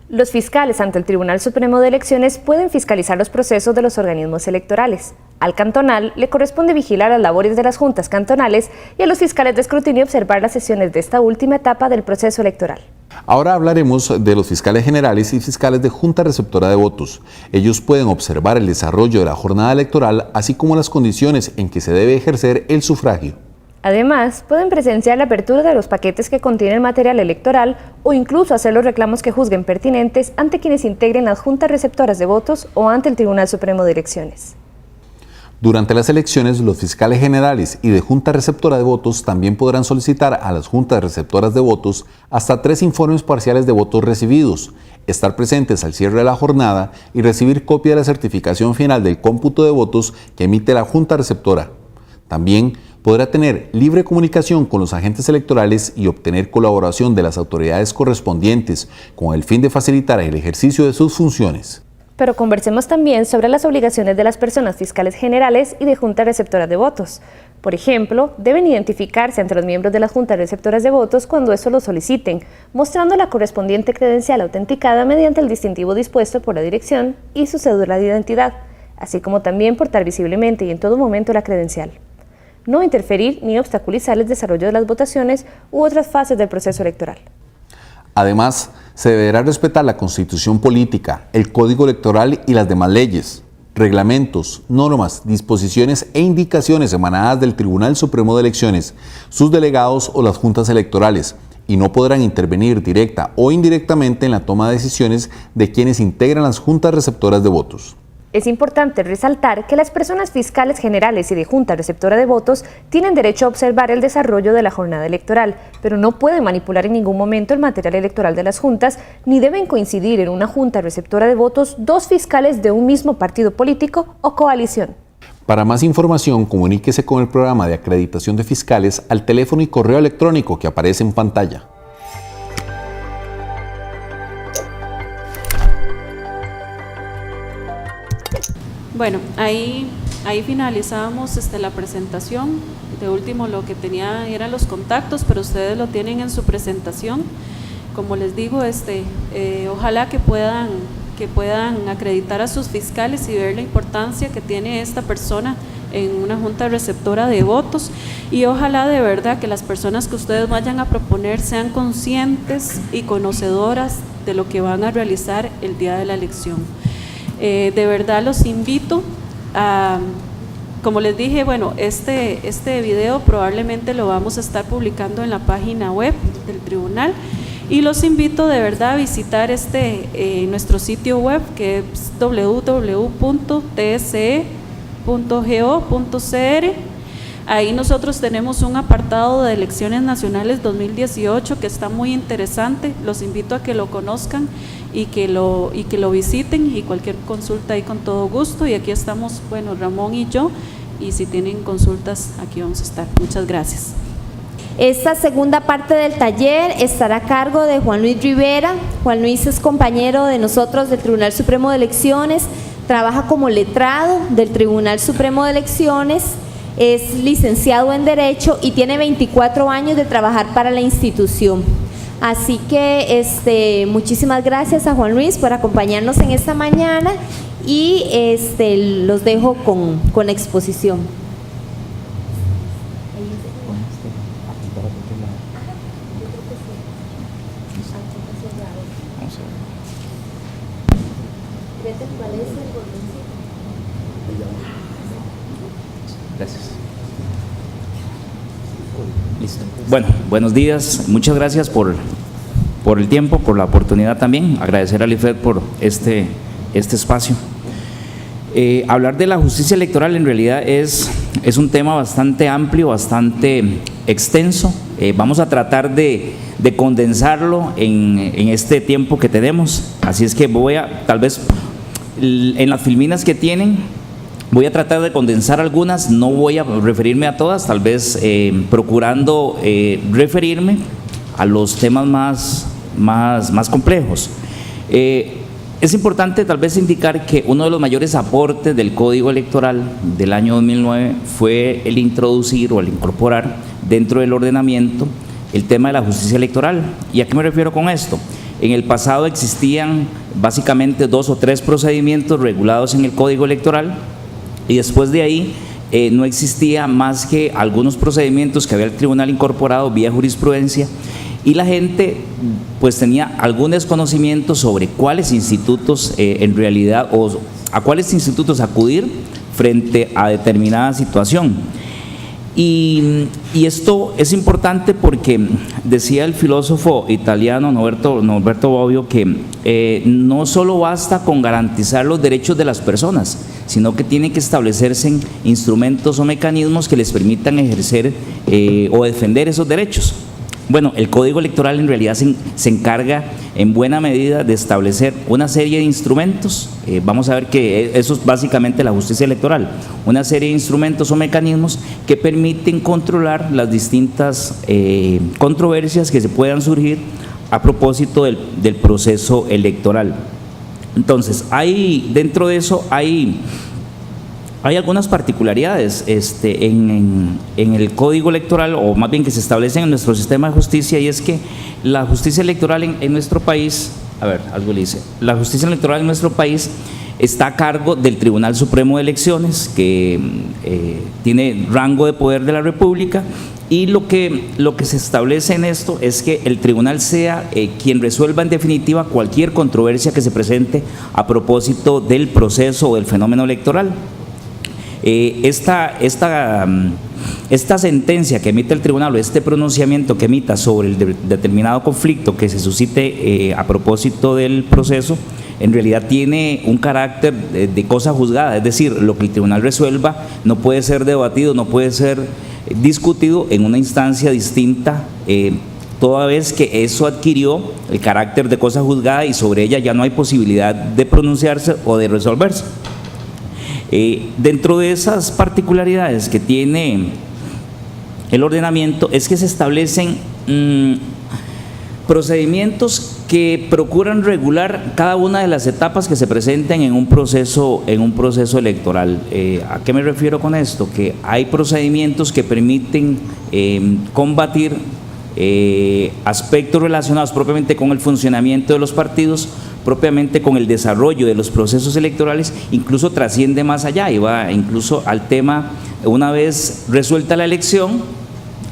Los fiscales ante el Tribunal Supremo de Elecciones pueden fiscalizar los procesos de los organismos electorales. Al cantonal le corresponde vigilar las labores de las juntas cantonales y a los fiscales de escrutinio observar las sesiones de esta última etapa del proceso electoral. Ahora hablaremos de los fiscales generales y fiscales de junta receptora de votos. Ellos pueden observar el desarrollo de la jornada electoral, así como las condiciones en que se debe ejercer el sufragio. Además, pueden presenciar la apertura de los paquetes que contienen material electoral o incluso hacer los reclamos que juzguen pertinentes ante quienes integren las juntas receptoras de votos o ante el Tribunal Supremo de Elecciones. Durante las elecciones, los fiscales generales y de junta receptora de votos también podrán solicitar a las juntas receptoras de votos hasta 3 informes parciales de votos recibidos, estar presentes al cierre de la jornada y recibir copia de la certificación final del cómputo de votos que emite la junta receptora. También podrá tener libre comunicación con los agentes electorales y obtener colaboración de las autoridades correspondientes con el fin de facilitar el ejercicio de sus funciones. Pero conversemos también sobre las obligaciones de las personas fiscales generales y de juntas receptoras de votos. Por ejemplo, deben identificarse ante los miembros de las juntas receptoras de votos cuando eso lo soliciten, mostrando la correspondiente credencial autenticada mediante el distintivo dispuesto por la dirección y su cédula de identidad, así como también portar visiblemente y en todo momento la credencial. no interferir ni obstaculizar el desarrollo de las votaciones u otras fases del proceso electoral. Además, se deberá respetar la Constitución política, el Código Electoral y las demás leyes, reglamentos, normas, disposiciones e indicaciones emanadas del Tribunal Supremo de Elecciones, sus delegados o las juntas electorales, y no podrán intervenir directa o indirectamente en la toma de decisiones de quienes integran las juntas receptoras de votos. Es importante resaltar que las personas fiscales generales y de junta receptora de votos tienen derecho a observar el desarrollo de la jornada electoral, pero no pueden manipular en ningún momento el material electoral de las juntas, ni deben coincidir en una junta receptora de votos dos fiscales de un mismo partido político o coalición. Para más información, comuníquese con el programa de acreditación de fiscales al teléfono y correo electrónico que aparece en pantalla. Bueno, ahí finalizábamos la presentación. De último, lo que tenía eran los contactos, pero ustedes lo tienen en su presentación. Como les digo, ojalá que puedan acreditar a sus fiscales y ver la importancia que tiene esta persona en una junta receptora de votos, y ojalá de verdad que las personas que ustedes vayan a proponer sean conscientes y conocedoras de lo que van a realizar el día de la elección. De verdad los invito a, como les dije, bueno, este video probablemente lo vamos a estar publicando en la página web del tribunal, y los invito de verdad a visitar nuestro sitio web, que es www.tse.go.cr. Ahí nosotros tenemos un apartado de elecciones nacionales 2018 que está muy interesante. Los invito a que lo conozcan y que lo visiten, y cualquier consulta ahí con todo gusto. Y aquí estamos, bueno, Ramón y yo, y si tienen consultas aquí vamos a estar. Muchas gracias. Esta segunda parte del taller estará a cargo de Juan Luis Rivera. Juan Luis es compañero de nosotros del Tribunal Supremo de Elecciones, trabaja como letrado del Tribunal Supremo de Elecciones, es licenciado en Derecho y tiene 24 años de trabajar para la institución. Así que muchísimas gracias a Juan Luis por acompañarnos en esta mañana, y los dejo con la exposición. Gracias. Listo. Bueno, buenos días. Muchas gracias por el tiempo, por la oportunidad también. Agradecer al IFED por este espacio. Hablar de la justicia electoral en realidad es un tema bastante amplio, bastante extenso. Vamos a tratar de condensarlo en este tiempo que tenemos. Así es que tal vez en las filminas que tienen, voy a tratar de condensar algunas, no voy a referirme a todas, tal vez procurando referirme a los temas más complejos. Es importante tal vez indicar que uno de los mayores aportes del Código Electoral del año 2009 fue el introducir o el incorporar dentro del ordenamiento el tema de la justicia electoral. ¿Y a qué me refiero con esto? En el pasado existían básicamente 2 o 3 procedimientos regulados en el Código Electoral, y después de ahí no existía más que algunos procedimientos que había el tribunal incorporado vía jurisprudencia, y la gente pues tenía algún desconocimiento sobre cuáles institutos en realidad, o a cuáles institutos acudir frente a determinada situación. Y esto es importante porque decía el filósofo italiano Norberto Bobbio que no solo basta con garantizar los derechos de las personas, sino que tienen que establecerse instrumentos o mecanismos que les permitan ejercer o defender esos derechos. Bueno, el Código Electoral en realidad se encarga en buena medida de establecer una serie de instrumentos. Vamos a ver que eso es básicamente la justicia electoral, una serie de instrumentos o mecanismos que permiten controlar las distintas controversias que se puedan surgir a propósito del proceso electoral. Entonces, dentro de eso hay algunas particularidades en el Código Electoral, o más bien que se establecen en nuestro sistema de justicia, y es que la justicia electoral en nuestro país, la justicia electoral en nuestro país está a cargo del Tribunal Supremo de Elecciones, que tiene rango de poder de la República, y lo que se establece en esto es que el tribunal sea quien resuelva en definitiva cualquier controversia que se presente a propósito del proceso o del fenómeno electoral. Esta sentencia que emite el tribunal o este pronunciamiento que emita sobre el determinado conflicto que se suscite a propósito del proceso, en realidad tiene un carácter de cosa juzgada, es decir, lo que el tribunal resuelva no puede ser debatido, no puede ser discutido en una instancia distinta, toda vez que eso adquirió el carácter de cosa juzgada y sobre ella ya no hay posibilidad de pronunciarse o de resolverse. Dentro de esas particularidades que tiene el ordenamiento es que se establecen procedimientos que procuran regular cada una de las etapas que se presenten en un proceso electoral. ¿A qué me refiero con esto? Que hay procedimientos que permiten combatir aspectos relacionados propiamente con el funcionamiento de los partidos, propiamente con el desarrollo de los procesos electorales, incluso trasciende más allá y va incluso al tema, una vez resuelta la elección,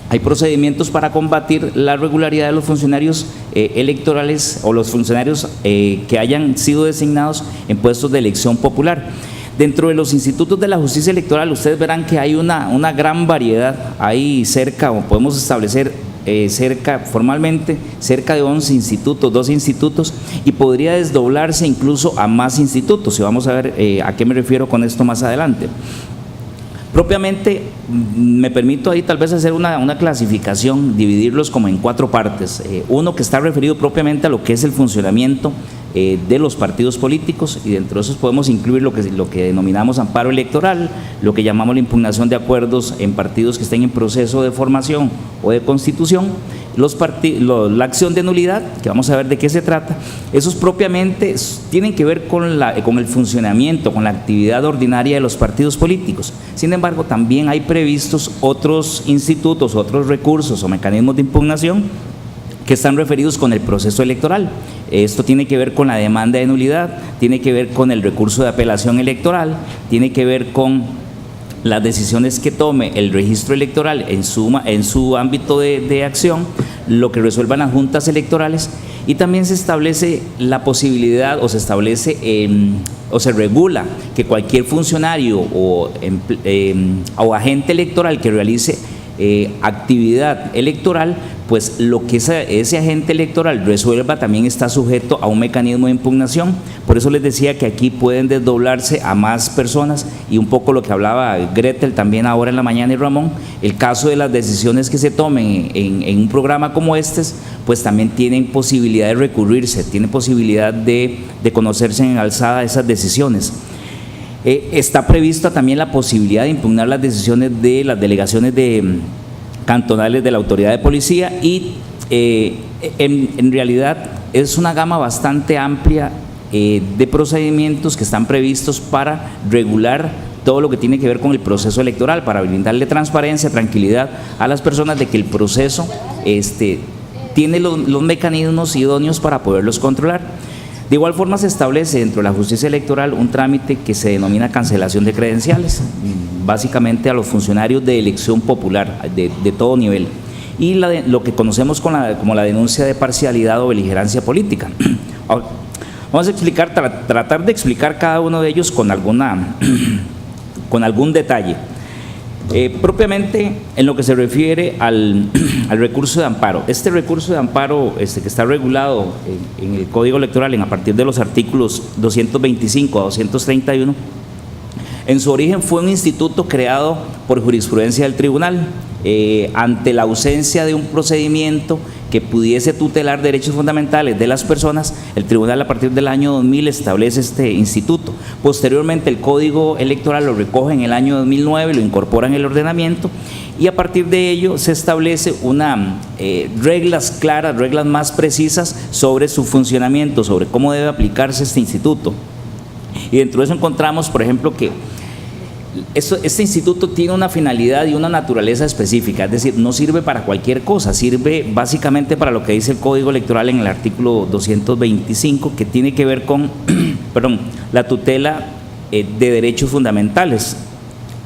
hay procedimientos para combatir la irregularidad de los funcionarios electorales o los funcionarios que hayan sido designados en puestos de elección popular. Dentro de los institutos de la justicia electoral, ustedes verán que hay una gran variedad, hay cerca, o podemos establecer formalmente cerca de 11 institutos, 12 institutos, y podría desdoblarse incluso a más institutos, y vamos a ver a qué me refiero con esto más adelante. Propiamente, me permito ahí tal vez hacer una clasificación, dividirlos como en 4 partes. Uno que está referido propiamente a lo que es el funcionamiento de los partidos políticos, y dentro de esos podemos incluir lo que denominamos amparo electoral, lo que llamamos la impugnación de acuerdos en partidos que estén en proceso de formación o de constitución, la acción de nulidad, que vamos a ver de qué se trata. Esos propiamente tienen que ver con el funcionamiento, con la actividad ordinaria de los partidos políticos. Sin embargo, también hay previstos otros institutos, otros recursos o mecanismos de impugnación que están referidos con el proceso electoral. Esto tiene que ver con la demanda de nulidad, tiene que ver con el recurso de apelación electoral, tiene que ver con las decisiones que tome el registro electoral en su ámbito de acción, lo que resuelvan las juntas electorales, y también se establece la posibilidad o se regula que cualquier funcionario o agente electoral que realice actividad electoral, pues lo que ese agente electoral resuelva también está sujeto a un mecanismo de impugnación. Por eso les decía que aquí pueden desdoblarse a más personas, y un poco lo que hablaba Gretel también ahora en la mañana y Ramón, el caso de las decisiones que se tomen en un programa como este, pues también tienen posibilidad de recurrirse, tienen posibilidad de conocerse en alzada esas decisiones. Está prevista también la posibilidad de impugnar las decisiones de las delegaciones cantonales de la autoridad de policía, y en realidad es una gama bastante amplia de procedimientos que están previstos para regular todo lo que tiene que ver con el proceso electoral, para brindarle transparencia, tranquilidad a las personas de que el proceso tiene los mecanismos idóneos para poderlos controlar. De igual forma, se establece dentro de la justicia electoral un trámite que se denomina cancelación de credenciales, básicamente a los funcionarios de elección popular de todo nivel, y lo que conocemos como la denuncia de parcialidad o beligerancia política. Vamos a tratar de explicar cada uno de ellos con algún detalle. Propiamente en lo que se refiere al recurso de amparo. Este recurso de amparo que está regulado en el Código Electoral a partir de los artículos 225 a 231, en su origen fue un instituto creado por jurisprudencia del tribunal ante la ausencia de un procedimiento que pudiese tutelar derechos fundamentales de las personas. El tribunal a partir del año 2000 establece este instituto. Posteriormente el Código Electoral lo recoge en el año 2009, lo incorpora en el ordenamiento, y a partir de ello se establece reglas claras, reglas más precisas sobre su funcionamiento, sobre cómo debe aplicarse este instituto. Y dentro de eso encontramos, por ejemplo, que este instituto tiene una finalidad y una naturaleza específica, es decir, no sirve para cualquier cosa, sirve básicamente para lo que dice el Código Electoral en el artículo 225, que tiene que ver con perdón, la tutela de derechos fundamentales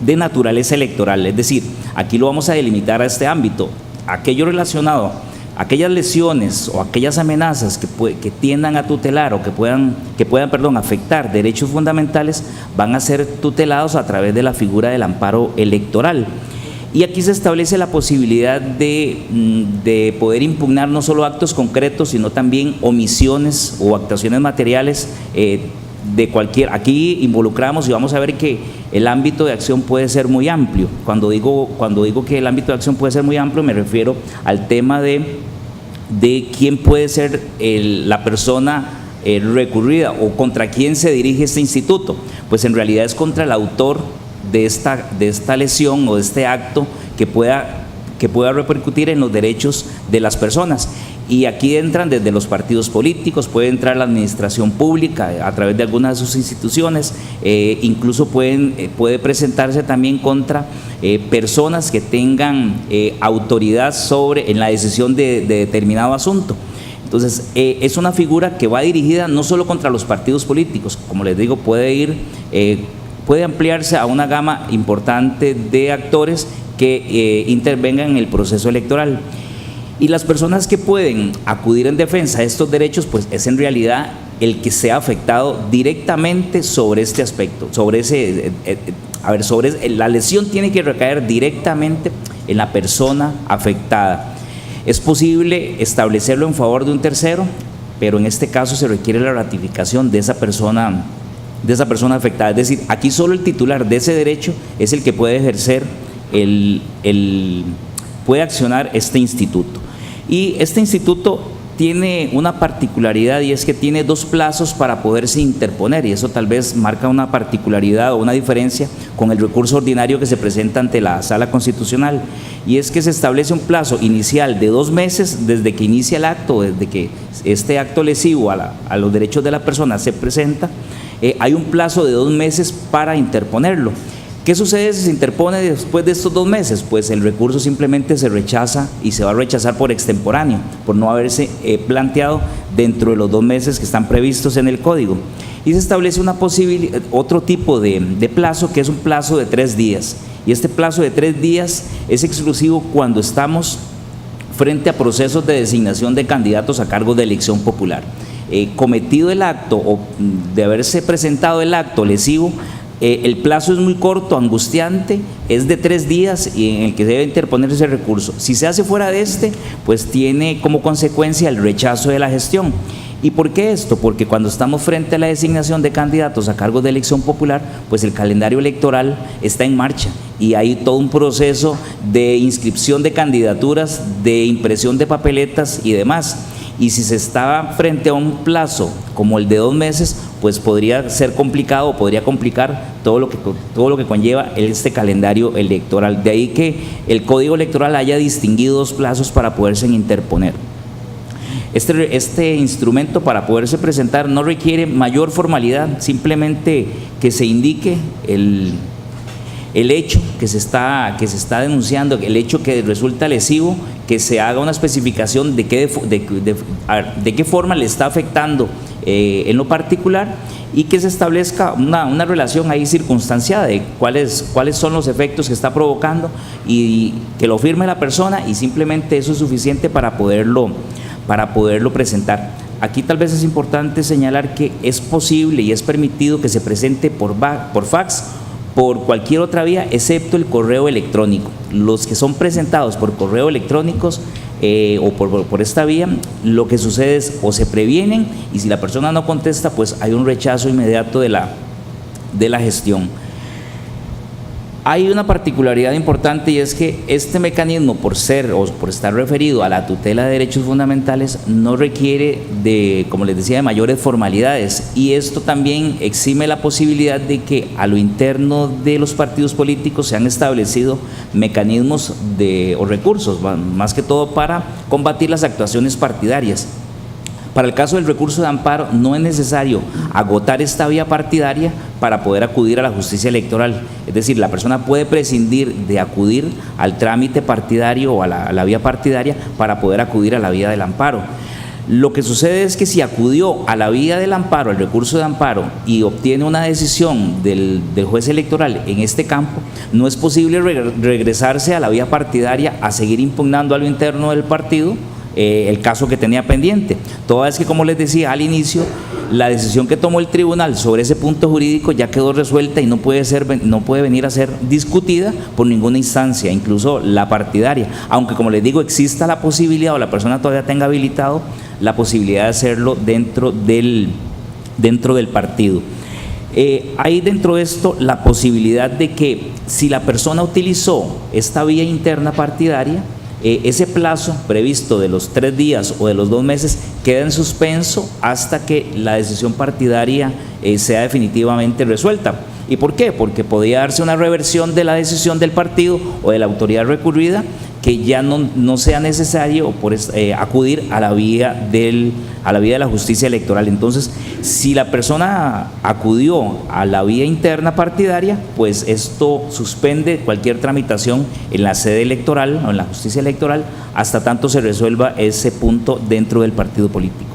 de naturaleza electoral. Es decir, aquí lo vamos a delimitar a este ámbito, aquello relacionado, aquellas lesiones o aquellas amenazas que tiendan a tutelar o que puedan afectar derechos fundamentales van a ser tutelados a través de la figura del amparo electoral. Y aquí se establece la posibilidad de poder impugnar no solo actos concretos, sino también omisiones o actuaciones materiales de cualquier. Aquí involucramos y vamos a ver que el ámbito de acción puede ser muy amplio. Cuando digo que el ámbito de acción puede ser muy amplio, me refiero al tema de quién puede ser la persona recurrida o contra quién se dirige este instituto. Pues en realidad es contra el autor de esta lesión o de este acto que pueda repercutir en los derechos de las personas. Y aquí entran desde los partidos políticos, puede entrar la administración pública a través de algunas de sus instituciones, incluso puede presentarse también contra personas que tengan autoridad en la decisión de determinado asunto. Entonces, es una figura que va dirigida no solo contra los partidos políticos, como les digo, puede ampliarse a una gama importante de actores que intervengan en el proceso electoral. Y las personas que pueden acudir en defensa de estos derechos, pues es en realidad el que sea afectado directamente sobre este aspecto, la lesión tiene que recaer directamente en la persona afectada. Es posible establecerlo en favor de un tercero, pero en este caso se requiere la ratificación de esa persona afectada. Es decir, aquí solo el titular de ese derecho es el que puede ejercer, puede accionar este instituto. Y este instituto tiene una particularidad, y es que tiene 2 plazos para poderse interponer, y eso tal vez marca una particularidad o una diferencia con el recurso ordinario que se presenta ante la Sala Constitucional, y es que se establece un plazo inicial de 2 meses desde que inicia el acto, desde que este acto lesivo a los derechos de la persona se presenta. Hay un plazo de 2 meses para interponerlo. ¿Qué sucede si se interpone después de estos 2 meses? Pues el recurso simplemente se rechaza, y se va a rechazar por extemporáneo, por no haberse planteado dentro de los 2 meses que están previstos en el Código. Y se establece otro tipo de plazo, que es un plazo de 3 días. Y este plazo de 3 días es exclusivo cuando estamos frente a procesos de designación de candidatos a cargos de elección popular. Cometido el acto o de haberse presentado el acto lesivo, el plazo es muy corto, angustiante, es de 3 días y en el que debe interponer ese recurso. Si se hace fuera de pues tiene como consecuencia el rechazo de la gestión. ¿Y por qué esto? Porque cuando estamos frente a la designación de candidatos a cargos de elección popular, pues el calendario electoral está en marcha y hay todo un proceso de inscripción de candidaturas, de impresión de papeletas y demás. Y si se está frente a un plazo como el de 2 meses, pues podría ser complicado o podría complicar todo lo que conlleva este calendario electoral. De ahí que el Código Electoral haya distinguido 2 plazos para poderse interponer. Este instrumento, para poderse presentar, no requiere mayor formalidad, simplemente que se indique el hecho que se está denunciando, el hecho que resulta lesivo, que se haga una especificación de qué forma le está afectando en lo particular, y que se establezca una relación ahí circunstanciada de cuáles son los efectos que está provocando, y que lo firme la persona, y simplemente eso es suficiente para poderlo presentar. Aquí tal vez es importante señalar que es posible y es permitido que se presente por fax, por cualquier otra vía, excepto el correo electrónico. Los que son presentados por correo electrónicos o por esta vía, lo que sucede es o se previenen, y si la persona no contesta, pues hay un rechazo inmediato de la gestión. Hay una particularidad importante, y es que este mecanismo, por estar referido a la tutela de derechos fundamentales, no requiere como les decía, de mayores formalidades, y esto también exime la posibilidad de que a lo interno de los partidos políticos se han establecido mecanismos o recursos, más que todo para combatir las actuaciones partidarias. Para el caso del recurso de amparo no es necesario agotar esta vía partidaria para poder acudir a la justicia electoral. Es decir, la persona puede prescindir de acudir al trámite partidario o a la vía partidaria para poder acudir a la vía del amparo. Lo que sucede es que si acudió a la vía del amparo, al recurso de amparo, y obtiene una decisión del juez electoral en este campo, no es posible regresarse a la vía partidaria a seguir impugnando a lo interno del partido el caso que tenía pendiente. Toda vez que, como les decía al inicio, la decisión que tomó el tribunal sobre ese punto jurídico ya quedó resuelta y no puede venir a ser discutida por ninguna instancia, incluso la partidaria, aunque, como les digo, exista la posibilidad, o la persona todavía tenga habilitado la posibilidad de hacerlo dentro del partido. Hay dentro de esto la posibilidad de que, si la persona utilizó esta vía interna partidaria, ese plazo previsto de los 3 días o de los 2 meses queda en suspenso hasta que la decisión partidaria sea definitivamente resuelta. ¿Y por qué? Porque podría darse una reversión de la decisión del partido o de la autoridad recurrida, que ya no sea necesario acudir a la vía de la justicia electoral. Entonces, si la persona acudió a la vía interna partidaria, pues esto suspende cualquier tramitación en la sede electoral o en la justicia electoral hasta tanto se resuelva ese punto dentro del partido político.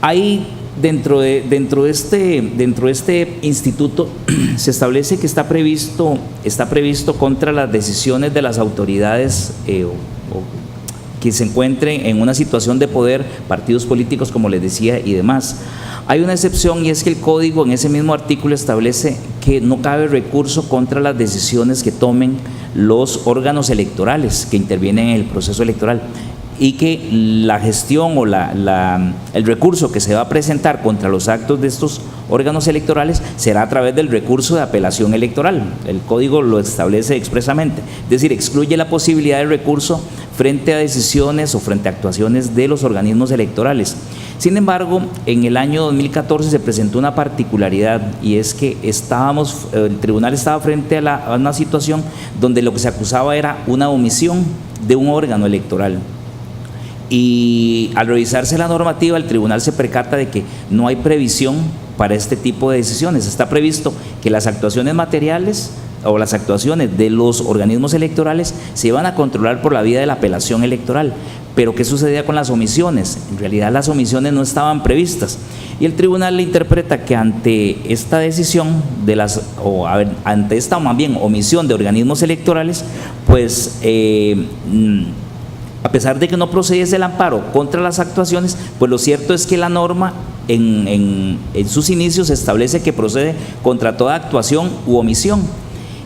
Hay dentro de este instituto se establece que está previsto contra las decisiones de las autoridades que se encuentren en una situación de poder, partidos políticos, como les decía, y demás. Hay una excepción, y es que el código en ese mismo artículo establece que no cabe recurso contra las decisiones que tomen los órganos electorales que intervienen en el proceso electoral, y que la gestión o el recurso que se va a presentar contra los actos de estos órganos electorales será a través del recurso de apelación electoral. El código lo establece expresamente, es decir, excluye la posibilidad de recurso frente a decisiones o frente a actuaciones de los organismos electorales. Sin embargo, en el año 2014 se presentó una particularidad, y es que el tribunal estaba frente a una situación donde lo que se acusaba era una omisión de un órgano electoral. Y al revisarse la normativa, el tribunal se percata de que no hay previsión para este tipo de decisiones. Está previsto que las actuaciones materiales o las actuaciones de los organismos electorales se iban a controlar por la vía de la apelación electoral. Pero ¿qué sucedía con las omisiones? En realidad las omisiones no estaban previstas. Y el tribunal le interpreta que ante esta decisión ante esta más bien omisión de organismos electorales, pues a pesar de que no procediese el amparo contra las actuaciones, pues lo cierto es que la norma en sus inicios establece que procede contra toda actuación u omisión.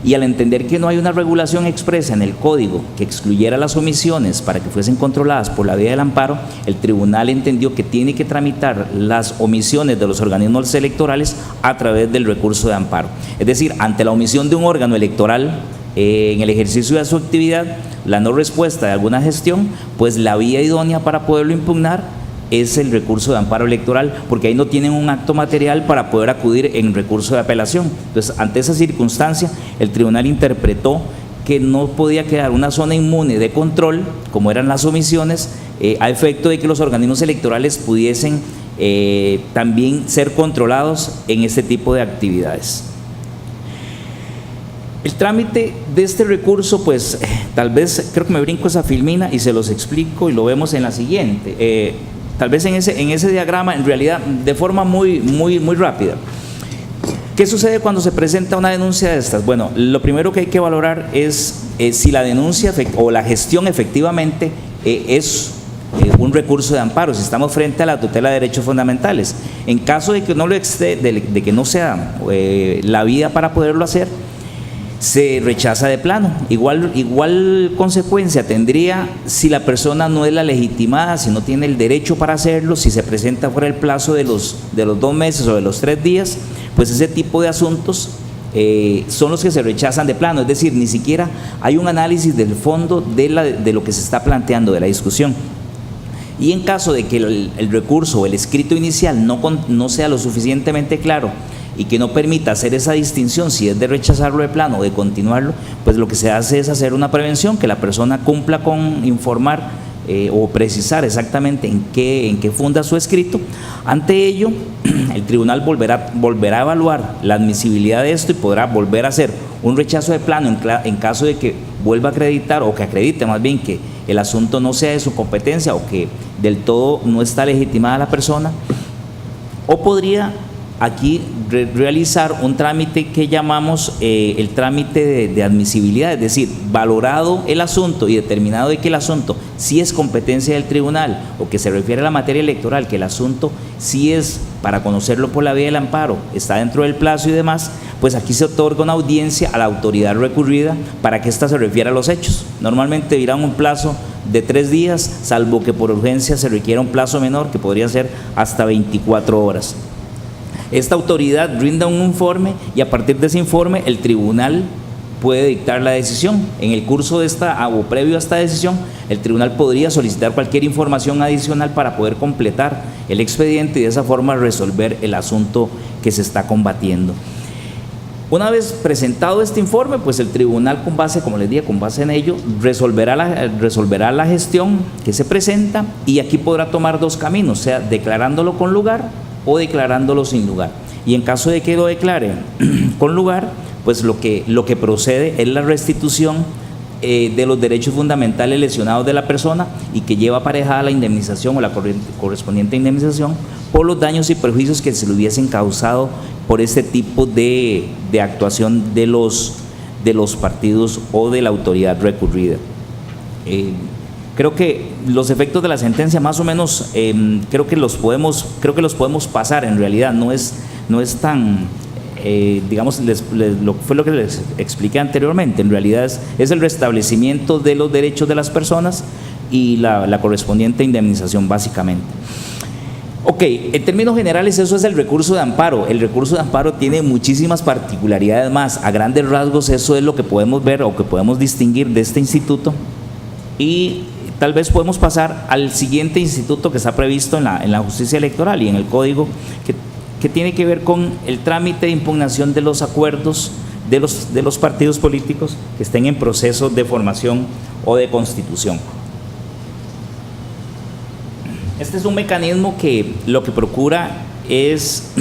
Y al entender que no hay una regulación expresa en el código que excluyera las omisiones para que fuesen controladas por la vía del amparo, el tribunal entendió que tiene que tramitar las omisiones de los organismos electorales a través del recurso de amparo. Es decir, ante la omisión de un órgano electoral en el ejercicio de su actividad, la no respuesta de alguna gestión, pues la vía idónea para poderlo impugnar es el recurso de amparo electoral, porque ahí no tienen un acto material para poder acudir en recurso de apelación. Entonces, ante esa circunstancia, el tribunal interpretó que no podía quedar una zona inmune de control, como eran las omisiones, a efecto de que los organismos electorales pudiesen también ser controlados en este tipo de actividades. El trámite de este recurso, pues tal vez, creo que me brinco esa filmina y se los explico y lo vemos en la siguiente. Tal vez en ese diagrama, en realidad, de forma muy rápida. ¿Qué sucede cuando se presenta una denuncia de estas? Bueno, lo primero que hay que valorar es si la denuncia o la gestión efectivamente es un recurso de amparo, si estamos frente a la tutela de derechos fundamentales. En caso de que no lo de que no sea la vía para poderlo hacer, se rechaza de plano. Igual consecuencia tendría si la persona no es la legitimada, si no tiene el derecho para hacerlo, si se presenta fuera el plazo de los 2 meses o de los 3 días, pues ese tipo de asuntos son los que se rechazan de plano. Es decir, ni siquiera hay un análisis del fondo de lo que se está planteando, de la discusión. Y en caso de que el recurso o el escrito inicial no sea lo suficientemente claro y que no permita hacer esa distinción, si es de rechazarlo de plano o de continuarlo, pues lo que se hace es hacer una prevención, que la persona cumpla con informar o precisar exactamente en qué funda su escrito. Ante ello, el tribunal volverá a evaluar la admisibilidad de esto y podrá volver a hacer un rechazo de plano en caso de que vuelva a acreditar, o que acredite más bien que el asunto no sea de su competencia o que del todo no está legitimada la persona, o podría aquí realizar un trámite que llamamos el trámite de admisibilidad, es decir, valorado el asunto y determinado de que el asunto sí es competencia del tribunal o que se refiere a la materia electoral, que el asunto sí es para conocerlo por la vía del amparo, está dentro del plazo y demás, pues aquí se otorga una audiencia a la autoridad recurrida para que ésta se refiera a los hechos. Normalmente dirán un plazo de 3 días, salvo que por urgencia se requiera un plazo menor, que podría ser hasta 24 horas. Esta autoridad brinda un informe y a partir de ese informe el tribunal puede dictar la decisión. En el curso de esta o previo a esta decisión, el tribunal podría solicitar cualquier información adicional para poder completar el expediente y de esa forma resolver el asunto que se está combatiendo. Una vez presentado este informe, pues el tribunal con base, como les dije, con base en ello, resolverá la gestión que se presenta y aquí podrá tomar 2 caminos, sea declarándolo con lugar o declarándolo sin lugar. Y en caso de que lo declare con lugar, pues lo que procede es la restitución de los derechos fundamentales lesionados de la persona y que lleva aparejada la indemnización o la correspondiente indemnización por los daños y perjuicios que se le hubiesen causado por este tipo de actuación de los partidos o de la autoridad recurrida. Creo que los efectos de la sentencia más o menos creo que los podemos pasar. En realidad no es tan digamos, fue lo que les expliqué anteriormente. En realidad es el restablecimiento de los derechos de las personas y la correspondiente indemnización básicamente. Ok, en términos generales eso es el recurso de amparo. El recurso de amparo tiene muchísimas particularidades más. A grandes rasgos eso es lo que podemos ver o que podemos distinguir de este instituto, y tal vez podemos pasar al siguiente instituto que está previsto en la justicia electoral y en el código, que tiene que ver con el trámite de impugnación de los acuerdos de los partidos políticos que estén en proceso de formación o de constitución. Este es un mecanismo que lo que procura es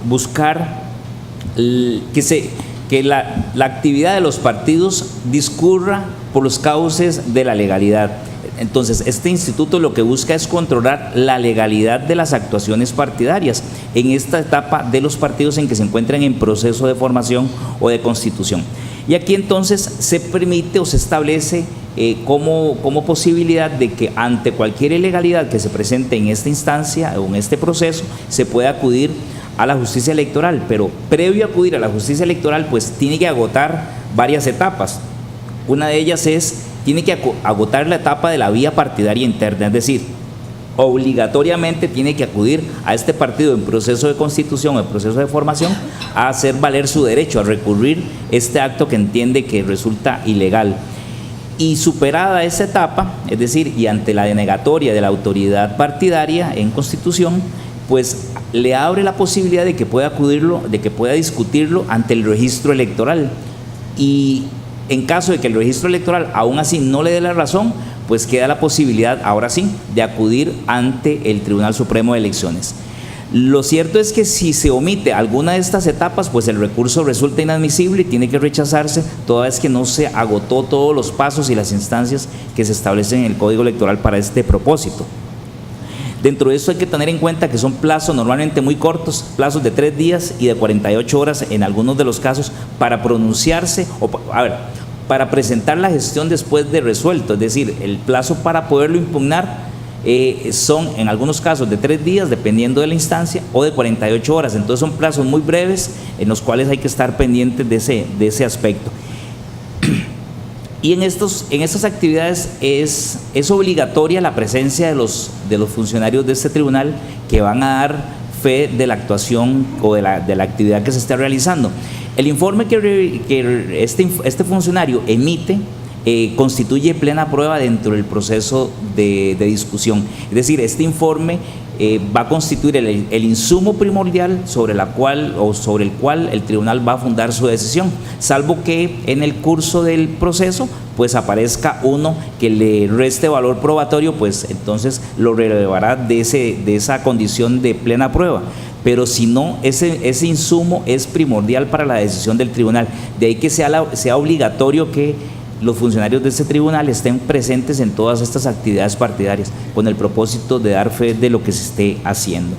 buscar que la actividad de los partidos discurra por los cauces de la legalidad. Entonces, este instituto lo que busca es controlar la legalidad de las actuaciones partidarias en esta etapa de los partidos en que se encuentran en proceso de formación o de constitución. Y aquí entonces se permite o se establece como posibilidad de que ante cualquier ilegalidad que se presente en esta instancia o en este proceso se pueda acudir a la justicia electoral, pero previo a acudir a la justicia electoral pues tiene que agotar varias etapas. Una de ellas tiene que agotar la etapa de la vía partidaria interna, es decir, obligatoriamente tiene que acudir a este partido en proceso de constitución o en proceso de formación a hacer valer su derecho a recurrir este acto que entiende que resulta ilegal. Y superada esa etapa, es decir, y ante la denegatoria de la autoridad partidaria en constitución, pues le abre la posibilidad de que pueda discutirlo ante el registro electoral. Y en caso de que el registro electoral aún así no le dé la razón, pues queda la posibilidad, ahora sí, de acudir ante el Tribunal Supremo de Elecciones. Lo cierto es que si se omite alguna de estas etapas, pues el recurso resulta inadmisible y tiene que rechazarse toda vez que no se agotó todos los pasos y las instancias que se establecen en el Código Electoral para este propósito. Dentro de eso hay que tener en cuenta que son plazos normalmente muy cortos, plazos de 3 días y de 48 horas en algunos de los casos para pronunciarse para presentar la gestión después de resuelto, es decir, el plazo para poderlo impugnar son en algunos casos de 3 días dependiendo de la instancia o de 48 horas, entonces son plazos muy breves en los cuales hay que estar pendientes de ese aspecto. Y en estas actividades es obligatoria la presencia de los funcionarios de este tribunal que van a dar fe de la actuación o de la actividad que se está realizando. El informe que este funcionario emite constituye plena prueba dentro del proceso de discusión. Es decir, este informe va a constituir el insumo primordial sobre el cual el tribunal va a fundar su decisión, salvo que en el curso del proceso pues aparezca uno que le reste valor probatorio, pues entonces lo relevará de esa condición de plena prueba. Pero si no, ese insumo es primordial para la decisión del tribunal. De ahí que sea obligatorio que los funcionarios de ese tribunal estén presentes en todas estas actividades partidarias, con el propósito de dar fe de lo que se esté haciendo.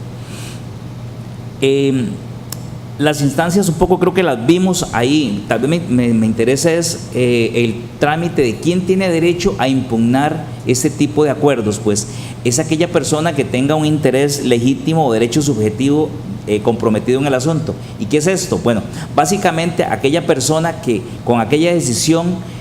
Las instancias un poco creo que las vimos ahí. Tal vez me interesa es el trámite de quién tiene derecho a impugnar este tipo de acuerdos. Pues es aquella persona que tenga un interés legítimo o derecho subjetivo comprometido en el asunto. ¿Y qué es esto? Bueno, básicamente aquella persona que con aquella decisión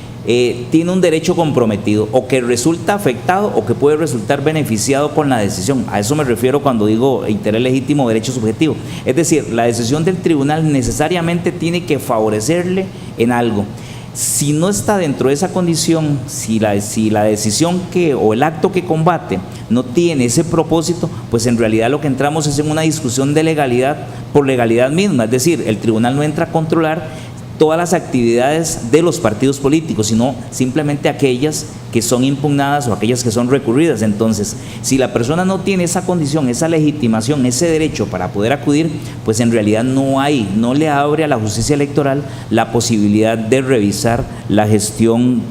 tiene un derecho comprometido, o que resulta afectado o que puede resultar beneficiado con la decisión. A eso me refiero cuando digo interés legítimo o derecho subjetivo. Es decir, la decisión del tribunal necesariamente tiene que favorecerle en algo. Si no está dentro de esa condición, si la decisión o el acto que combate no tiene ese propósito, pues en realidad lo que entramos es en una discusión de legalidad por legalidad misma. Es decir, el tribunal no entra a controlar todas las actividades de los partidos políticos, sino simplemente aquellas que son impugnadas o aquellas que son recurridas. Entonces, si la persona no tiene esa condición, esa legitimación, ese derecho para poder acudir, pues en realidad no le abre a la justicia electoral la posibilidad de revisar la gestión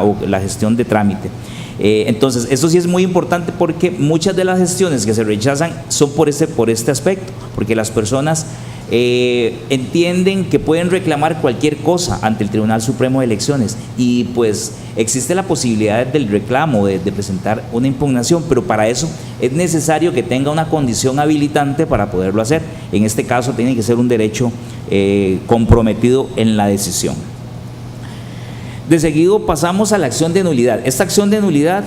o la gestión de trámite. Entonces, eso sí es muy importante, porque muchas de las gestiones que se rechazan son por este aspecto, porque las personas entienden que pueden reclamar cualquier cosa ante el Tribunal Supremo de Elecciones, y pues existe la posibilidad del reclamo, de presentar una impugnación, pero para eso es necesario que tenga una condición habilitante para poderlo hacer. En este caso tiene que ser un derecho comprometido en la decisión. De seguido pasamos a la acción de nulidad. Esta acción de nulidad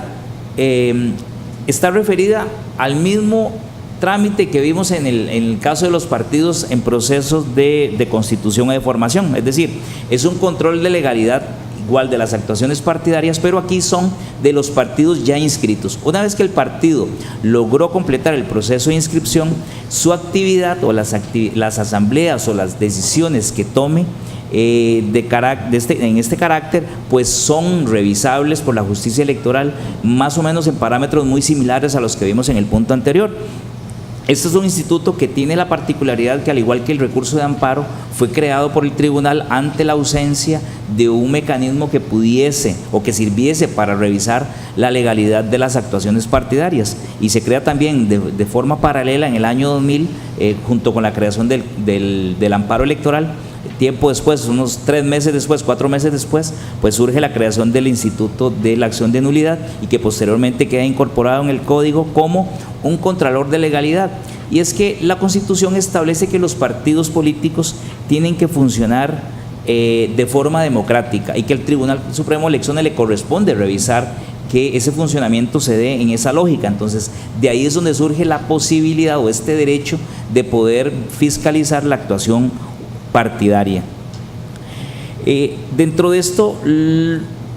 está referida al mismo trámite que vimos en el caso de los partidos en procesos de constitución o de formación. Es decir, es un control de legalidad igual de las actuaciones partidarias, pero aquí son de los partidos ya inscritos. Una vez que el partido logró completar el proceso de inscripción, su actividad o las asambleas o las decisiones que tome en este carácter, pues son revisables por la justicia electoral, más o menos en parámetros muy similares a los que vimos en el punto anterior. Este es un instituto que tiene la particularidad que, al igual que el recurso de amparo, fue creado por el tribunal ante la ausencia de un mecanismo que pudiese o que sirviese para revisar la legalidad de las actuaciones partidarias, y se crea también de forma paralela en el año 2000, junto con la creación del amparo electoral. Tiempo después, unos 3 meses después, 4 meses después, pues surge la creación del Instituto de la Acción de Nulidad, y que posteriormente queda incorporado en el Código como un contralor de legalidad. Y es que la Constitución establece que los partidos políticos tienen que funcionar de forma democrática, y que al Tribunal Supremo de Elecciones le corresponde revisar que ese funcionamiento se dé en esa lógica. Entonces, de ahí es donde surge la posibilidad o este derecho de poder fiscalizar la actuación partidaria. Dentro de esto,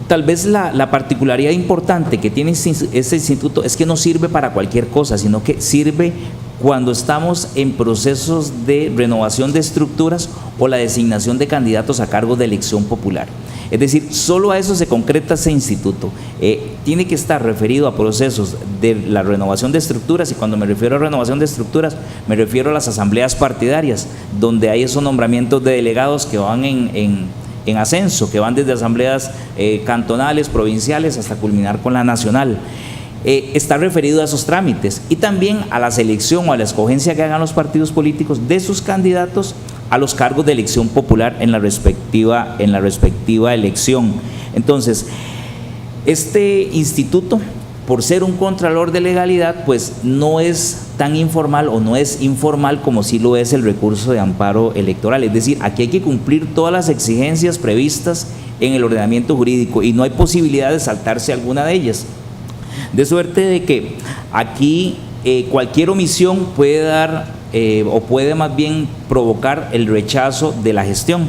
tal vez la particularidad importante que tiene este instituto es que no sirve para cualquier cosa, sino que sirve cuando estamos en procesos de renovación de estructuras o la designación de candidatos a cargos de elección popular. Es decir, solo a eso se concreta ese instituto. Tiene que estar referido a procesos de la renovación de estructuras, y cuando me refiero a renovación de estructuras, me refiero a las asambleas partidarias, donde hay esos nombramientos de delegados que van en ascenso, que van desde asambleas cantonales, provinciales, hasta culminar con la nacional. Está referido a esos trámites, y también a la selección o a la escogencia que hagan los partidos políticos de sus candidatos a los cargos de elección popular en la respectiva elección. Entonces, este instituto, por ser un contralor de legalidad, pues no es tan informal o no es informal como sí lo es el recurso de amparo electoral. Es decir, aquí hay que cumplir todas las exigencias previstas en el ordenamiento jurídico, y no hay posibilidad de saltarse alguna de ellas. De suerte de que aquí cualquier omisión puede dar o puede más bien provocar el rechazo de la gestión.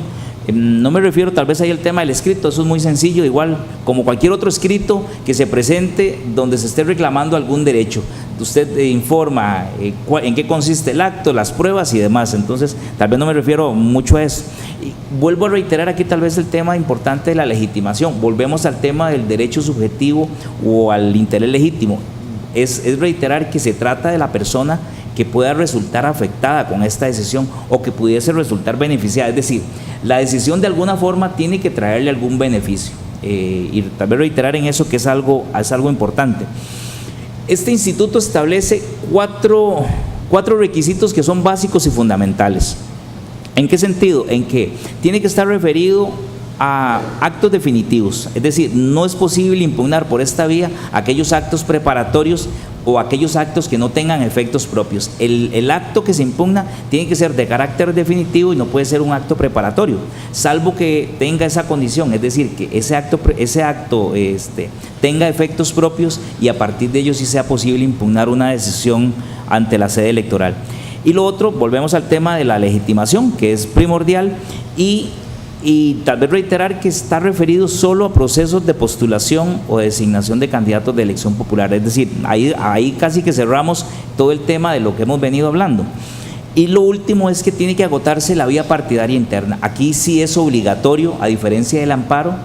No me refiero tal vez ahí al tema del escrito, eso es muy sencillo, igual como cualquier otro escrito que se presente donde se esté reclamando algún derecho. Usted informa en qué consiste el acto, las pruebas y demás, entonces tal vez no me refiero mucho a eso. Y vuelvo a reiterar aquí tal vez el tema importante de la legitimación, volvemos al tema del derecho subjetivo o al interés legítimo. Es reiterar que se trata de la persona que pueda resultar afectada con esta decisión o que pudiese resultar beneficiada, es decir, la decisión de alguna forma tiene que traerle algún beneficio, y tal vez reiterar en eso que es algo importante. Este instituto establece cuatro requisitos que son básicos y fundamentales. ¿En qué sentido? En que tiene que estar referido a actos definitivos, es decir, no es posible impugnar por esta vía aquellos actos preparatorios o aquellos actos que no tengan efectos propios. El acto que se impugna tiene que ser de carácter definitivo y no puede ser un acto preparatorio, salvo que tenga esa condición, es decir, que ese acto tenga efectos propios y a partir de ello sí sea posible impugnar una decisión ante la sede electoral. Y lo otro, volvemos al tema de la legitimación, que es primordial, y tal vez reiterar que está referido solo a procesos de postulación o de designación de candidatos de elección popular, es decir, ahí casi que cerramos todo el tema de lo que hemos venido hablando. Y lo último es que tiene que agotarse la vía partidaria interna. Aquí sí es obligatorio, a diferencia del amparo,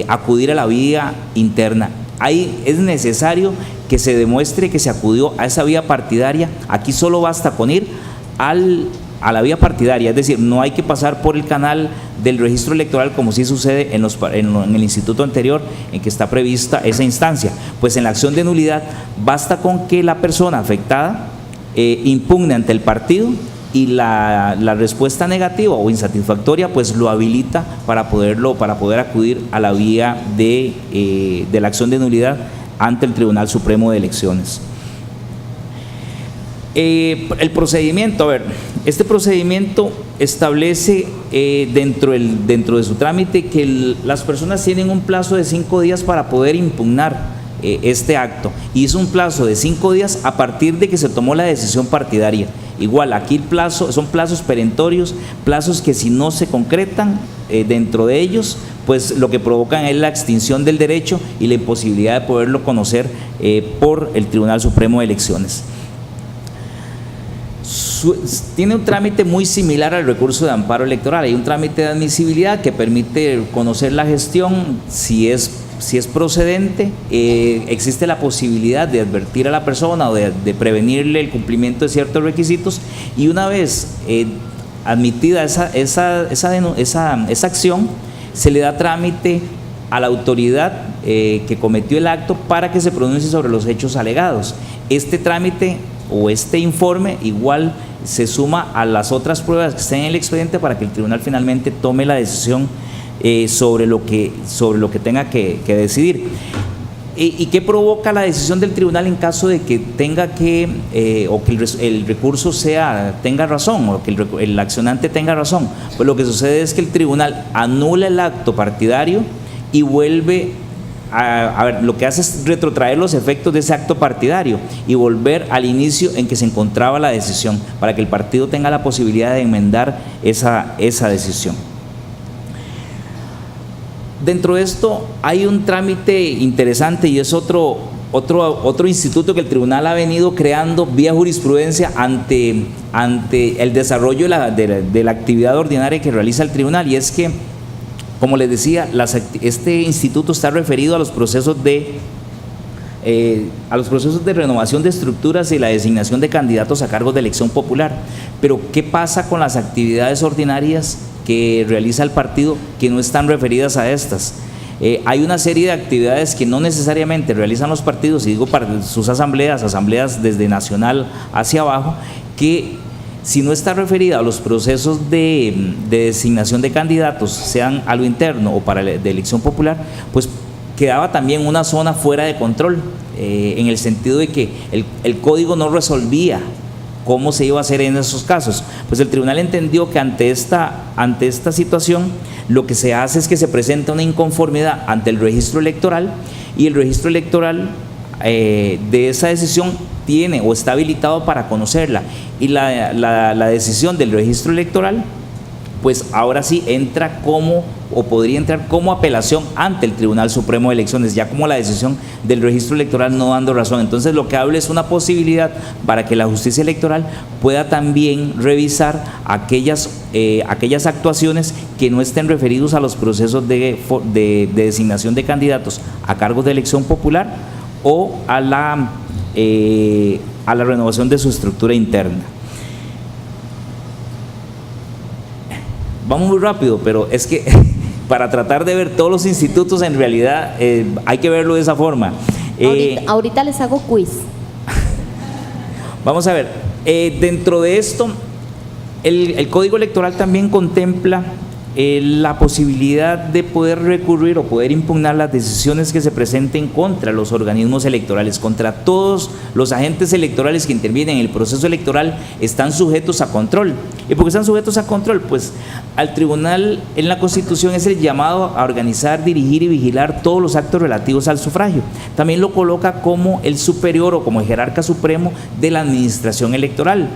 acudir a la vía interna. Ahí es necesario que se demuestre que se acudió a esa vía partidaria. Aquí solo basta con ir a la vía partidaria, es decir, no hay que pasar por el canal del registro electoral como sí sucede en el instituto anterior en que está prevista esa instancia. Pues en la acción de nulidad basta con que la persona afectada impugne ante el partido y la respuesta negativa o insatisfactoria pues lo habilita para poder acudir a la vía de la acción de nulidad ante el Tribunal Supremo de Elecciones. El procedimiento, este procedimiento establece dentro de su trámite que las personas tienen un plazo de 5 días para poder impugnar este acto, y es un plazo de 5 días a partir de que se tomó la decisión partidaria. Igual, aquí el plazo son plazos perentorios, plazos que si no se concretan dentro de ellos, pues lo que provocan es la extinción del derecho y la imposibilidad de poderlo conocer por el Tribunal Supremo de Elecciones. Tiene un trámite muy similar al recurso de amparo electoral. Hay un trámite de admisibilidad que permite conocer la gestión, si es procedente, existe la posibilidad de advertir a la persona o de prevenirle el cumplimiento de ciertos requisitos, y una vez admitida esa acción, se le da trámite a la autoridad que cometió el acto para que se pronuncie sobre los hechos alegados. Este trámite o este informe igual se suma a las otras pruebas que estén en el expediente para que el tribunal finalmente tome la decisión sobre lo que tenga que decidir. ¿Y qué provoca la decisión del tribunal en caso de que tenga o que el recurso tenga razón, o que el accionante tenga razón? Pues lo que sucede es que el tribunal anula el acto partidario y vuelve lo que hace es retrotraer los efectos de ese acto partidario y volver al inicio en que se encontraba la decisión, para que el partido tenga la posibilidad de enmendar esa decisión. Dentro de esto hay un trámite interesante, y es otro instituto que el tribunal ha venido creando vía jurisprudencia ante el desarrollo de la actividad ordinaria que realiza el tribunal, y es que, como les decía, este instituto está referido a los procesos de renovación de estructuras y la designación de candidatos a cargos de elección popular. Pero ¿qué pasa con las actividades ordinarias que realiza el partido que no están referidas a estas? Hay una serie de actividades que no necesariamente realizan los partidos, y digo para sus asambleas desde nacional hacia abajo, que si no está referida a los procesos de designación de candidatos, sean a lo interno o para de elección popular, pues quedaba también una zona fuera de control, en el sentido de que el código no resolvía cómo se iba a hacer en esos casos. Pues el tribunal entendió que ante esta situación lo que se hace es que se presenta una inconformidad ante el registro electoral, y el registro electoral de esa decisión tiene o está habilitado para conocerla, y la decisión del registro electoral pues ahora sí entra como, o podría entrar como apelación ante el Tribunal Supremo de Elecciones, ya como la decisión del registro electoral no dando razón. Entonces lo que habla es una posibilidad para que la justicia electoral pueda también revisar aquellas actuaciones que no estén referidos a los procesos de designación de candidatos a cargos de elección popular o a la renovación de su estructura interna. Vamos muy rápido, pero es que para tratar de ver todos los institutos, en realidad hay que verlo de esa forma. Ahorita les hago quiz. Vamos a ver, dentro de esto, el Código Electoral también contempla la posibilidad de poder recurrir o poder impugnar las decisiones que se presenten contra los organismos electorales, contra todos los agentes electorales que intervienen en el proceso electoral, están sujetos a control. ¿Y por qué están sujetos a control? Pues al tribunal en la Constitución es el llamado a organizar, dirigir y vigilar todos los actos relativos al sufragio. También lo coloca como el superior o como el jerarca supremo de la administración electoral.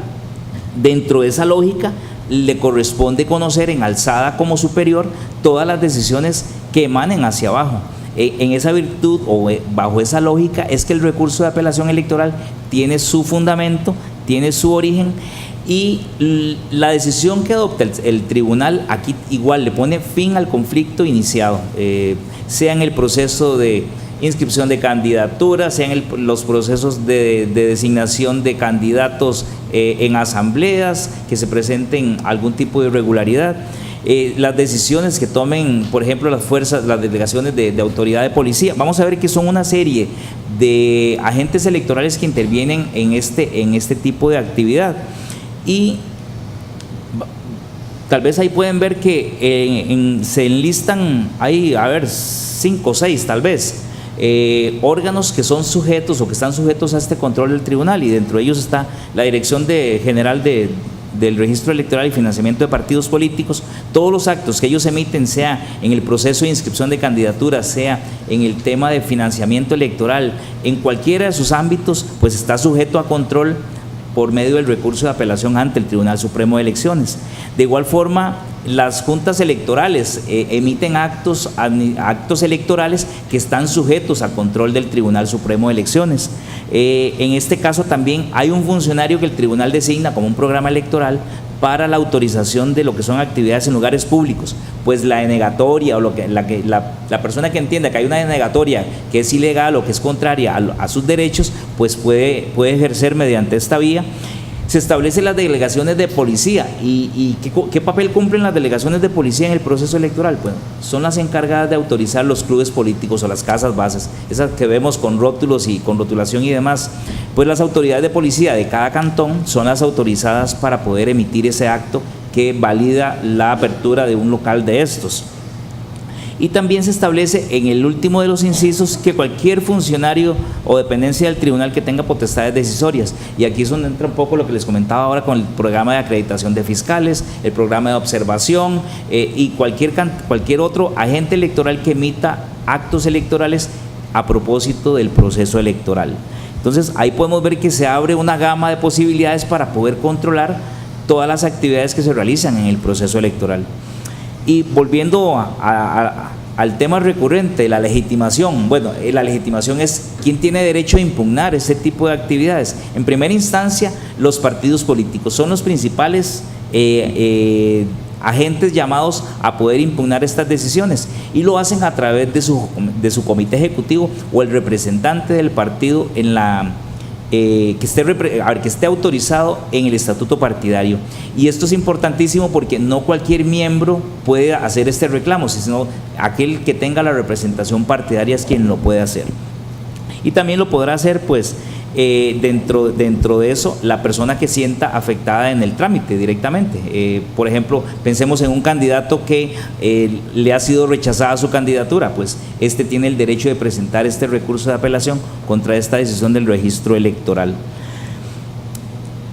Dentro de esa lógica, le corresponde conocer en alzada como superior todas las decisiones que emanen hacia abajo. En esa virtud o bajo esa lógica es que el recurso de apelación electoral tiene su fundamento, tiene su origen, y la decisión que adopta el tribunal aquí igual le pone fin al conflicto iniciado, sea en el proceso de inscripción de candidaturas, sea en los procesos de designación de candidatos en asambleas, que se presenten algún tipo de irregularidad, las decisiones que tomen, por ejemplo, las delegaciones de autoridad de policía. Vamos a ver que son una serie de agentes electorales que intervienen en este tipo de actividad. Y tal vez ahí pueden ver que se enlistan, hay, 5 o 6 tal vez, órganos que son sujetos o que están sujetos a este control del tribunal, y dentro de ellos está la Dirección General del Registro Electoral y Financiamiento de Partidos Políticos. Todos los actos que ellos emiten, sea en el proceso de inscripción de candidaturas, sea en el tema de financiamiento electoral, en cualquiera de sus ámbitos, pues está sujeto a control por medio del recurso de apelación ante el Tribunal Supremo de Elecciones. De igual forma, las juntas electorales emiten actos electorales que están sujetos a control del Tribunal Supremo de Elecciones. En este caso también hay un funcionario que el tribunal designa como un programa electoral para la autorización de lo que son actividades en lugares públicos. Pues la denegatoria o la persona que entienda que hay una denegatoria que es ilegal o que es contraria a sus derechos, pues puede ejercer mediante esta vía. Se establecen las delegaciones de policía. ¿Y qué papel cumplen las delegaciones de policía en el proceso electoral? Bueno, son las encargadas de autorizar los clubes políticos o las casas bases, esas que vemos con rótulos y con rotulación y demás. Pues las autoridades de policía de cada cantón son las autorizadas para poder emitir ese acto que valida la apertura de un local de estos. Y también se establece en el último de los incisos que cualquier funcionario o dependencia del tribunal que tenga potestades decisorias, y aquí es donde entra un poco lo que les comentaba ahora con el programa de acreditación de fiscales, el programa de observación y cualquier otro agente electoral que emita actos electorales a propósito del proceso electoral. Entonces ahí podemos ver que se abre una gama de posibilidades para poder controlar todas las actividades que se realizan en el proceso electoral. Y volviendo al tema recurrente, la legitimación. Bueno, la legitimación es quién tiene derecho a impugnar ese tipo de actividades. En primera instancia, los partidos políticos son los principales agentes llamados a poder impugnar estas decisiones, y lo hacen a través de su comité ejecutivo o el representante del partido que esté autorizado en el estatuto partidario. Y esto es importantísimo porque no cualquier miembro puede hacer este reclamo, sino aquel que tenga la representación partidaria es quien lo puede hacer. Y también lo podrá hacer pues dentro de eso la persona que sienta afectada en el trámite directamente. Por ejemplo, pensemos en un candidato que le ha sido rechazada su candidatura, pues este tiene el derecho de presentar este recurso de apelación contra esta decisión del registro electoral.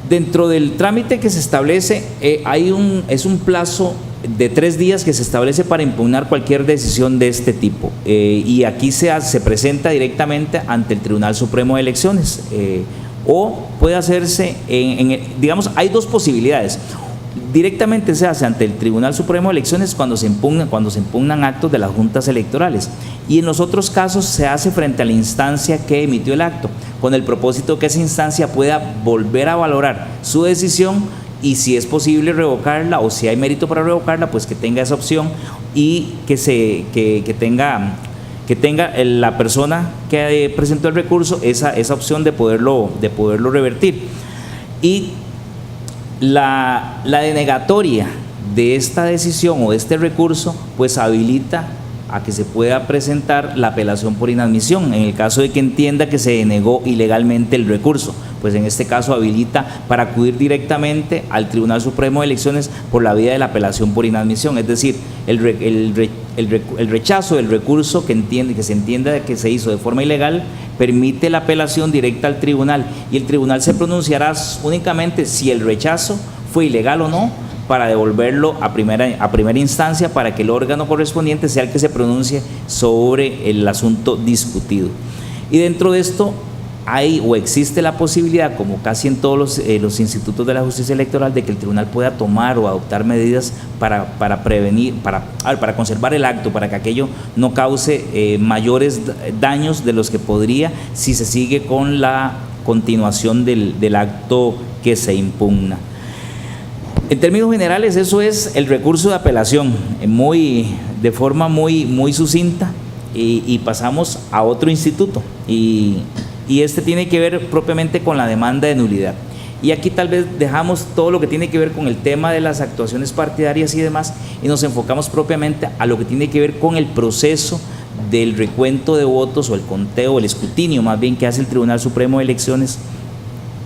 Dentro del trámite que se establece es un plazo de 3 días que se establece para impugnar cualquier decisión de este tipo, y aquí se presenta directamente ante el Tribunal Supremo de Elecciones, o puede hacerse digamos, hay 2 posibilidades. directamente se hace ante el Tribunal Supremo de Elecciones cuando se impugnan actos de las juntas electorales, y en los otros casos se hace frente a la instancia que emitió el acto, con el propósito que esa instancia pueda volver a valorar su decisión y, si es posible, revocarla, o si hay mérito para revocarla, pues que tenga esa opción, y que tenga la persona que presentó el recurso esa opción de poderlo revertir. Y la denegatoria de esta decisión o de este recurso pues habilita a que se pueda presentar la apelación por inadmisión en el caso de que entienda que se denegó ilegalmente el recurso. Pues en este caso habilita para acudir directamente al Tribunal Supremo de Elecciones por la vía de la apelación por inadmisión, es decir, el rechazo del recurso que se entienda que se hizo de forma ilegal permite la apelación directa al tribunal, y el tribunal se pronunciará únicamente si el rechazo fue ilegal o no, para devolverlo a primera instancia, para que el órgano correspondiente sea el que se pronuncie sobre el asunto discutido. Y dentro de esto hay o existe la posibilidad, como casi en todos los institutos de la justicia electoral, de que el tribunal pueda tomar o adoptar medidas para prevenir, para conservar el acto, para que aquello no cause mayores daños de los que podría si se sigue con la continuación del acto que se impugna. En términos generales, eso es el recurso de apelación, de forma muy sucinta, y pasamos a otro instituto, y este tiene que ver propiamente con la demanda de nulidad. Y aquí tal vez dejamos todo lo que tiene que ver con el tema de las actuaciones partidarias y demás, y nos enfocamos propiamente a lo que tiene que ver con el proceso del recuento de votos, o el conteo, el escrutinio más bien, que hace el Tribunal Supremo de Elecciones,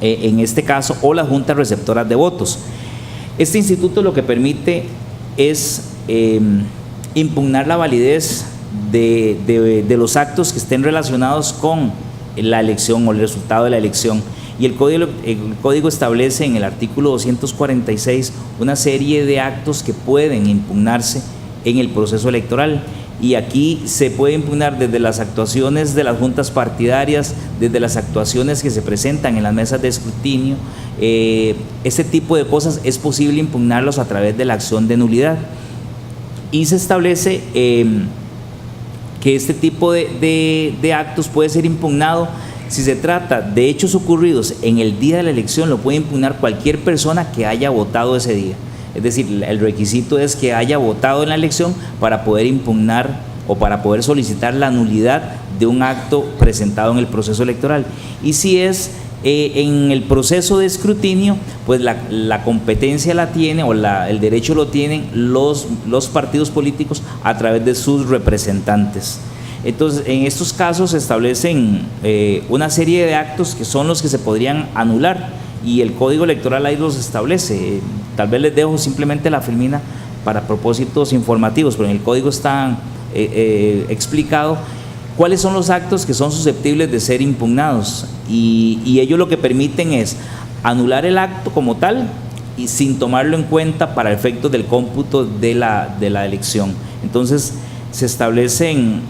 en este caso, o las juntas receptoras de votos. Este instituto lo que permite es impugnar la validez de los actos que estén relacionados con la elección o el resultado de la elección. Y el código establece en el artículo 246 una serie de actos que pueden impugnarse en el proceso electoral. Y aquí se puede impugnar desde las actuaciones de las juntas partidarias, desde las actuaciones que se presentan en las mesas de escrutinio. Este tipo de cosas es posible impugnarlos a través de la acción de nulidad. Y se establece que este tipo de actos puede ser impugnado si se trata de hechos ocurridos en el día de la elección. Lo puede impugnar cualquier persona que haya votado ese día. Es decir, el requisito es que haya votado en la elección para poder impugnar o para poder solicitar la nulidad de un acto presentado en el proceso electoral. Y si es en el proceso de escrutinio, pues la competencia la tiene, o el derecho lo tienen los partidos políticos a través de sus representantes. Entonces, en estos casos se establecen una serie de actos que son los que se podrían anular, y el Código Electoral ahí los establece. Tal vez les dejo simplemente la filmina para propósitos informativos, pero en el Código está explicado cuáles son los actos que son susceptibles de ser impugnados, y ellos lo que permiten es anular el acto como tal y sin tomarlo en cuenta para efectos del cómputo de la elección. Entonces se establecen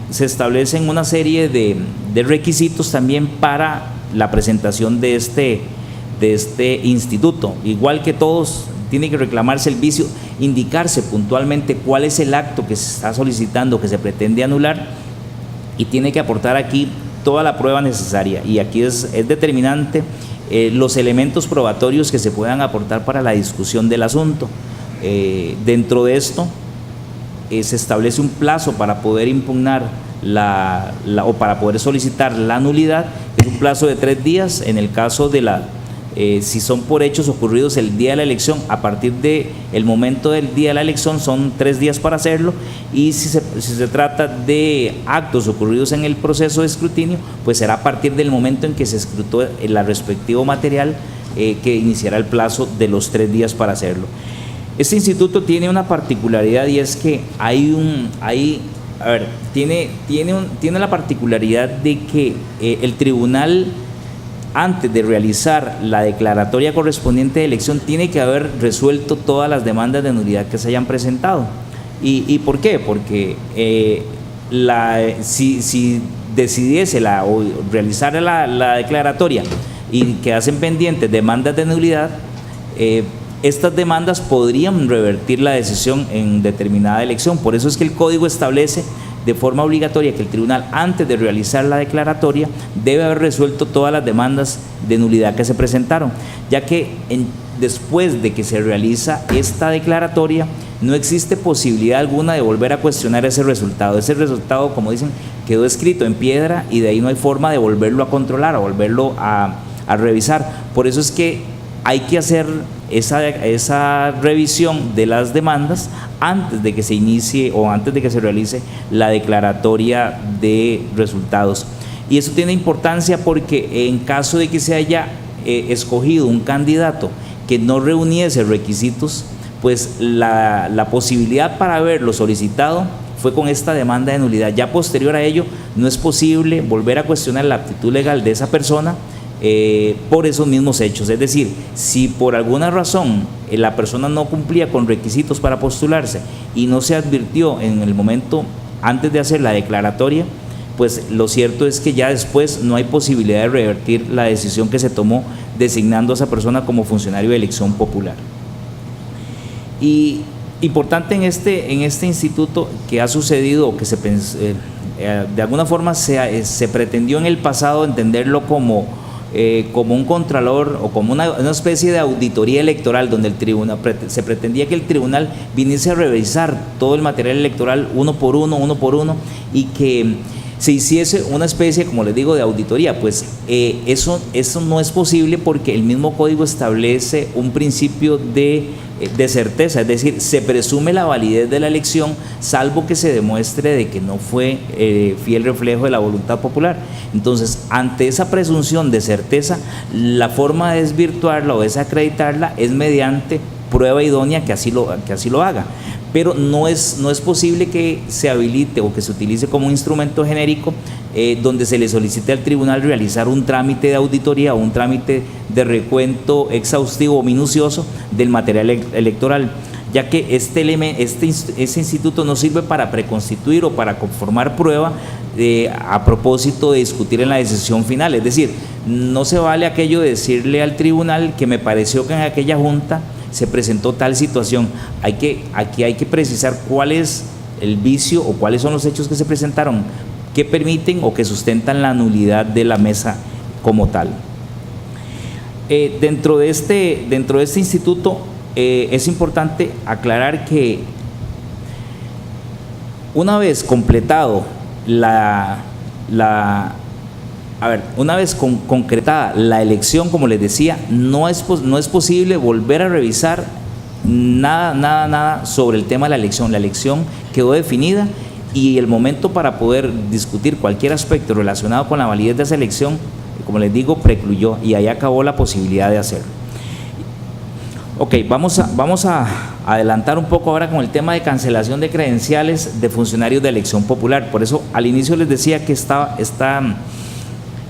una serie de requisitos también para la presentación de este instituto. Igual que todos, tiene que reclamarse el vicio, indicarse puntualmente cuál es el acto que se está solicitando, que se pretende anular, y tiene que aportar aquí toda la prueba necesaria. Y aquí es determinante los elementos probatorios que se puedan aportar para la discusión del asunto. Dentro de esto se establece un plazo para poder impugnar o para poder solicitar la nulidad, que es un plazo de 3 días en el caso de si son por hechos ocurridos el día de la elección. A partir del momento del día de la elección son 3 días para hacerlo, y si se trata de actos ocurridos en el proceso de escrutinio, pues será a partir del momento en que se escrutó el respectivo material que iniciará el plazo de los 3 días para hacerlo. Este instituto tiene una particularidad, y es que tiene la particularidad de que el tribunal, antes de realizar la declaratoria correspondiente de elección, tiene que haber resuelto todas las demandas de nulidad que se hayan presentado. ¿Y por qué? Porque si decidiese o realizar la declaratoria y quedasen pendientes demandas de nulidad, estas demandas podrían revertir la decisión en determinada elección. Por eso es que el Código establece de forma obligatoria que el tribunal, antes de realizar la declaratoria, debe haber resuelto todas las demandas de nulidad que se presentaron, ya que después de que se realiza esta declaratoria, no existe posibilidad alguna de volver a cuestionar ese resultado. Ese resultado, como dicen, quedó escrito en piedra y de ahí no hay forma de volverlo a controlar, a volverlo a revisar. Por eso es que hay que hacer esa revisión de las demandas antes de que se inicie o antes de que se realice la declaratoria de resultados. Y eso tiene importancia porque en caso de que se haya escogido un candidato que no reuniese requisitos, pues la posibilidad para haberlo solicitado fue con esta demanda de nulidad. Ya posterior a ello no es posible volver a cuestionar la aptitud legal de esa persona por esos mismos hechos. Es decir, si por alguna razón la persona no cumplía con requisitos para postularse y no se advirtió en el momento antes de hacer la declaratoria, pues lo cierto es que ya después no hay posibilidad de revertir la decisión que se tomó designando a esa persona como funcionario de elección popular. Y importante en este instituto que ha sucedido, que de alguna forma se pretendió en el pasado entenderlo como un contralor o como una especie de auditoría electoral, donde se pretendía que el tribunal viniese a revisar todo el material electoral uno por uno y que se hiciese una especie, como les digo, de auditoría. Pues eso no es posible porque el mismo código establece un principio de certeza, es decir, se presume la validez de la elección salvo que se demuestre de que no fue fiel reflejo de la voluntad popular. Entonces, ante esa presunción de certeza, la forma de desvirtuarla o desacreditarla es mediante prueba idónea que así lo haga. Pero no es posible que se habilite o que se utilice como un instrumento genérico donde se le solicite al tribunal realizar un trámite de auditoría o un trámite de recuento exhaustivo o minucioso del material electoral, ya que ese instituto no sirve para preconstituir o para conformar prueba a propósito de discutir en la decisión final. Es decir, no se vale aquello de decirle al tribunal que me pareció que en aquella junta se presentó tal situación. Aquí hay que precisar cuál es el vicio o cuáles son los hechos que se presentaron que permiten o que sustentan la nulidad de la mesa como tal. Dentro de este instituto es importante aclarar que una vez completado una vez concretada la elección, como les decía, no es posible volver a revisar nada sobre el tema de la elección. La elección quedó definida y el momento para poder discutir cualquier aspecto relacionado con la validez de esa elección, como les digo, precluyó y ahí acabó la posibilidad de hacerlo. Ok, vamos a adelantar un poco ahora con el tema de cancelación de credenciales de funcionarios de elección popular. Por eso al inicio les decía que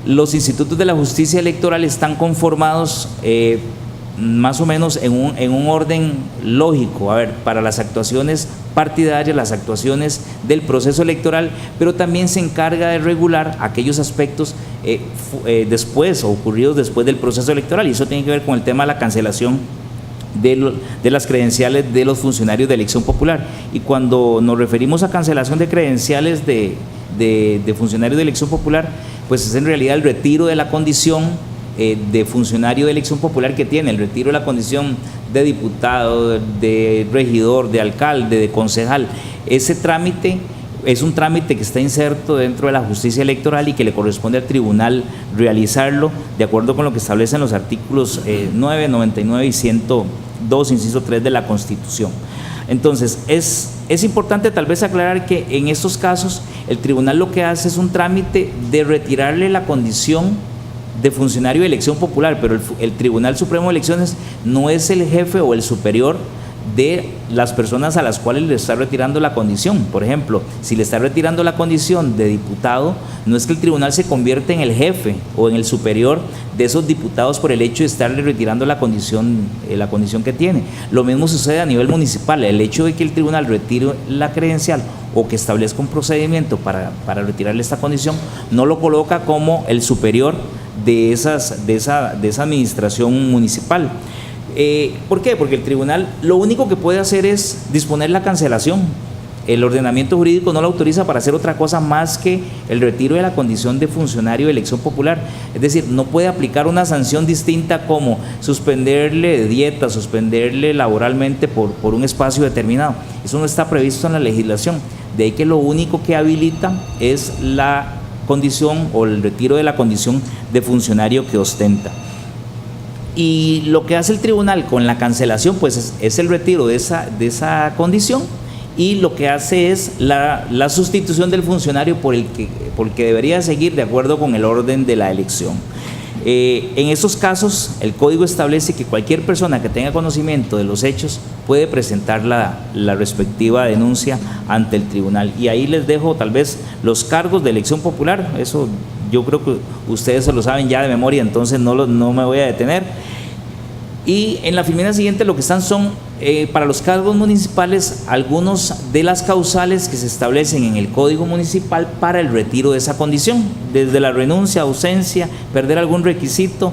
los institutos de la justicia electoral están conformados más o menos en un orden lógico, para las actuaciones partidarias, las actuaciones del proceso electoral, pero también se encarga de regular aquellos aspectos ocurridos después del proceso electoral, y eso tiene que ver con el tema de la cancelación de las credenciales de los funcionarios de elección popular. Y cuando nos referimos a cancelación de credenciales de funcionarios de elección popular, pues es en realidad el retiro de la condición de funcionario de elección popular que tiene, el retiro de la condición de diputado, de regidor, de alcalde, de concejal. Ese trámite es un trámite que está inserto dentro de la justicia electoral y que le corresponde al tribunal realizarlo de acuerdo con lo que establecen los artículos 9, 99 y 102, inciso 3 de la Constitución. Entonces, es importante tal vez aclarar que en estos casos el tribunal lo que hace es un trámite de retirarle la condición de funcionario de elección popular, pero el Tribunal Supremo de Elecciones no es el jefe o el superior de las personas a las cuales le está retirando la condición. Por ejemplo, si le está retirando la condición de diputado, no es que el tribunal se convierta en el jefe o en el superior de esos diputados por el hecho de estarle retirando la condición que tiene. Lo mismo sucede a nivel municipal. El hecho de que el tribunal retire la credencial o que establezca un procedimiento para retirarle esta condición no lo coloca como el superior de esa administración municipal. ¿Por qué? Porque el tribunal lo único que puede hacer es disponer la cancelación. El ordenamiento jurídico no lo autoriza para hacer otra cosa más que el retiro de la condición de funcionario de elección popular. Es decir, no puede aplicar una sanción distinta como suspenderle de dieta, suspenderle laboralmente por un espacio determinado. Eso no está previsto en la legislación. De ahí que lo único que habilita es la condición o el retiro de la condición de funcionario que ostenta. Y lo que hace el tribunal con la cancelación, pues es el retiro de esa condición, y lo que hace es la sustitución del funcionario por el que debería seguir de acuerdo con el orden de la elección. En estos casos, el código establece que cualquier persona que tenga conocimiento de los hechos puede presentar la respectiva denuncia ante el tribunal. Y ahí les dejo tal vez los cargos de elección popular. Eso yo creo que ustedes se lo saben ya de memoria, entonces no me voy a detener. Y en la filmina siguiente lo que están son, para los cargos municipales, algunos de las causales que se establecen en el Código Municipal para el retiro de esa condición, desde la renuncia, ausencia, perder algún requisito,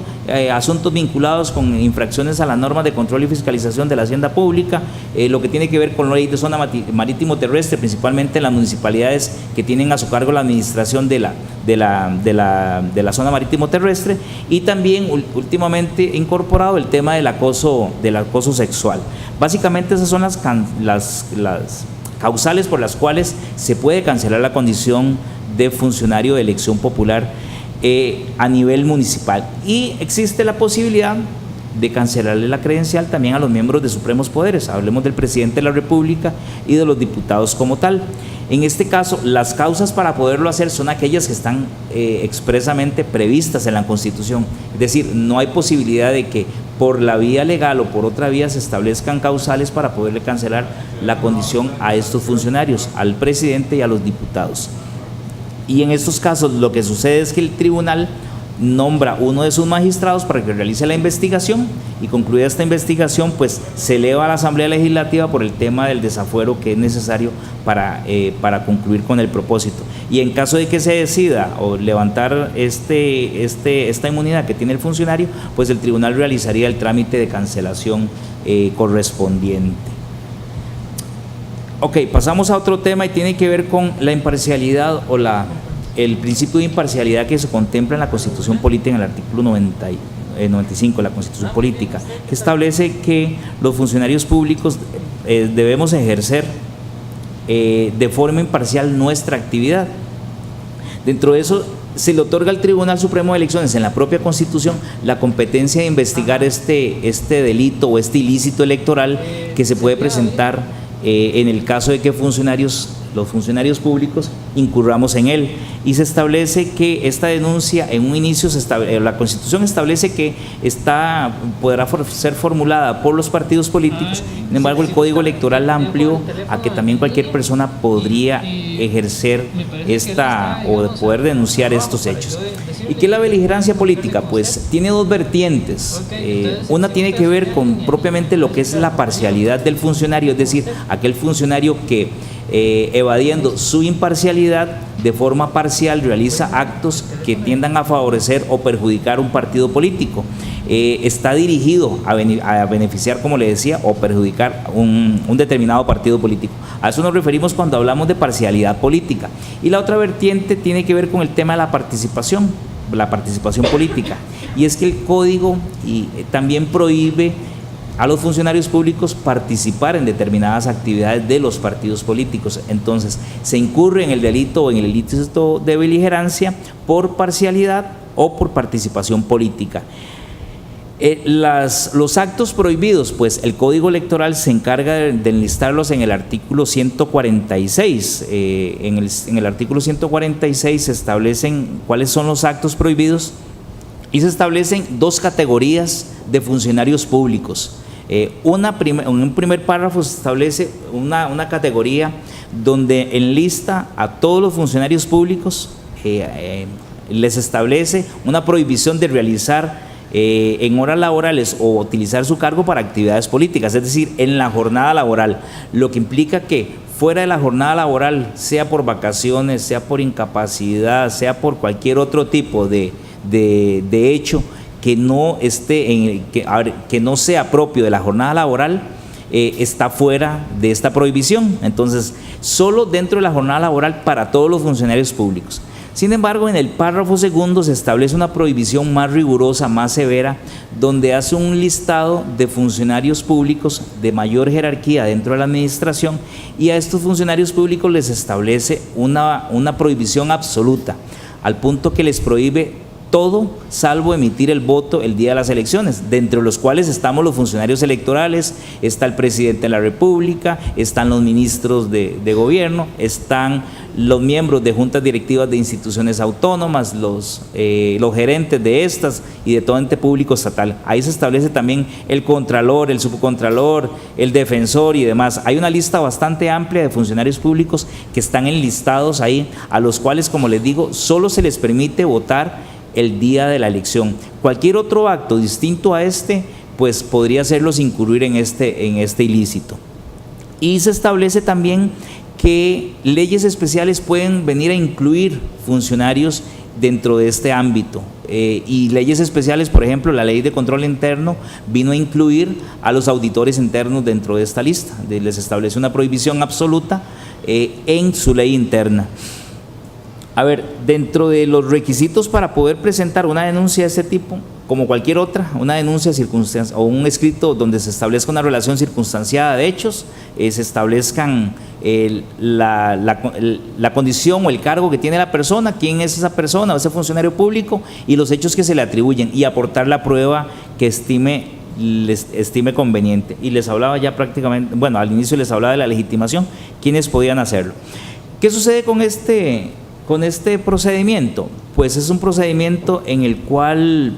asuntos vinculados con infracciones a las normas de control y fiscalización de la hacienda pública, lo que tiene que ver con la ley de zona marítimo terrestre, principalmente en las municipalidades que tienen a su cargo la administración de la zona marítimo terrestre, y también últimamente incorporado el tema del acoso sexual. Básicamente esas son las causales por las cuales se puede cancelar la condición de funcionario de elección popular a nivel municipal. Y existe la posibilidad de cancelarle la credencial también a los miembros de supremos poderes. Hablemos del presidente de la República y de los diputados como tal. En este caso, las causas para poderlo hacer son aquellas que están expresamente previstas en la Constitución. Es decir, no hay posibilidad de que por la vía legal o por otra vía se establezcan causales para poderle cancelar la condición a estos funcionarios, al presidente y a los diputados. Y en estos casos lo que sucede es que el tribunal nombra uno de sus magistrados para que realice la investigación, y concluida esta investigación pues se eleva a la Asamblea Legislativa por el tema del desafuero que es necesario para concluir con el propósito. Y en caso de que se decida o levantar esta inmunidad que tiene el funcionario, pues el tribunal realizaría el trámite de cancelación correspondiente. Ok, pasamos a otro tema y tiene que ver con la imparcialidad o el principio de imparcialidad que se contempla en la Constitución Política, en el artículo 95 de la Constitución Política, que establece que los funcionarios públicos debemos ejercer de forma imparcial nuestra actividad. Dentro de eso se le otorga al Tribunal Supremo de Elecciones en la propia Constitución la competencia de investigar este delito o este ilícito electoral que se puede presentar en el caso de que los funcionarios públicos incurramos en él, y se establece que esta denuncia en un inicio la Constitución establece que podrá ser formulada por los partidos políticos. Sin embargo, el Código Electoral amplió a que también cualquier persona podría ejercer o poder denunciar estos hechos. ¿Y qué es la beligerancia política? Pues tiene dos vertientes. Una tiene que ver con propiamente lo que es la parcialidad del funcionario, es decir, aquel funcionario que evadiendo su imparcialidad de forma parcial realiza actos que tiendan a favorecer o perjudicar un partido político. Está dirigido a beneficiar, como le decía, o perjudicar un determinado partido político. A eso nos referimos cuando hablamos de parcialidad política. Y la otra vertiente tiene que ver con el tema de la participación política. Y es que el código también prohíbe a los funcionarios públicos participar en determinadas actividades de los partidos políticos. Entonces, se incurre en el delito o en el ilícito de beligerancia por parcialidad o por participación política. Los actos prohibidos, pues el Código Electoral se encarga de enlistarlos en el artículo 146. En el artículo 146 se establecen cuáles son los actos prohibidos y se establecen dos categorías de funcionarios públicos. En un primer párrafo se establece una categoría donde enlista a todos los funcionarios públicos, les establece una prohibición de realizar en horas laborales o utilizar su cargo para actividades políticas, es decir, en la jornada laboral, lo que implica que fuera de la jornada laboral, sea por vacaciones, sea por incapacidad, sea por cualquier otro tipo de hecho que no esté que no sea propio de la jornada laboral está fuera de esta prohibición. Entonces, solo dentro de la jornada laboral para todos los funcionarios públicos. Sin embargo, en el párrafo segundo se establece una prohibición más rigurosa, más severa, donde hace un listado de funcionarios públicos de mayor jerarquía dentro de la administración, y a estos funcionarios públicos les establece una prohibición absoluta, al punto que les prohíbe todo salvo emitir el voto el día de las elecciones, dentro de los cuales estamos los funcionarios electorales, está el presidente de la República, están los ministros de gobierno, están los miembros de juntas directivas de instituciones autónomas, los gerentes de estas y de todo ente público estatal. Ahí se establece también el contralor, el subcontralor, el defensor y demás. Hay una lista bastante amplia de funcionarios públicos que están enlistados ahí, a los cuales, como les digo, solo se les permite votar el día de la elección. Cualquier otro acto distinto a este, pues podría hacerlos incurrir en este ilícito. Y se establece también que leyes especiales pueden venir a incluir funcionarios dentro de este ámbito. Y leyes especiales, por ejemplo, la ley de control interno vino a incluir a los auditores internos dentro de esta lista. Les establece una prohibición absoluta en su ley interna. A ver, dentro de los requisitos para poder presentar una denuncia de este tipo, como cualquier otra, una denuncia o un escrito donde se establezca una relación circunstanciada de hechos, se establezcan la condición o el cargo que tiene la persona, quién es esa persona o ese funcionario público y los hechos que se le atribuyen, y aportar la prueba que estime conveniente. Y les hablaba ya prácticamente, bueno, al inicio les hablaba de la legitimación, quiénes podían hacerlo. ¿Qué sucede con este procedimiento? Pues es un procedimiento en el cual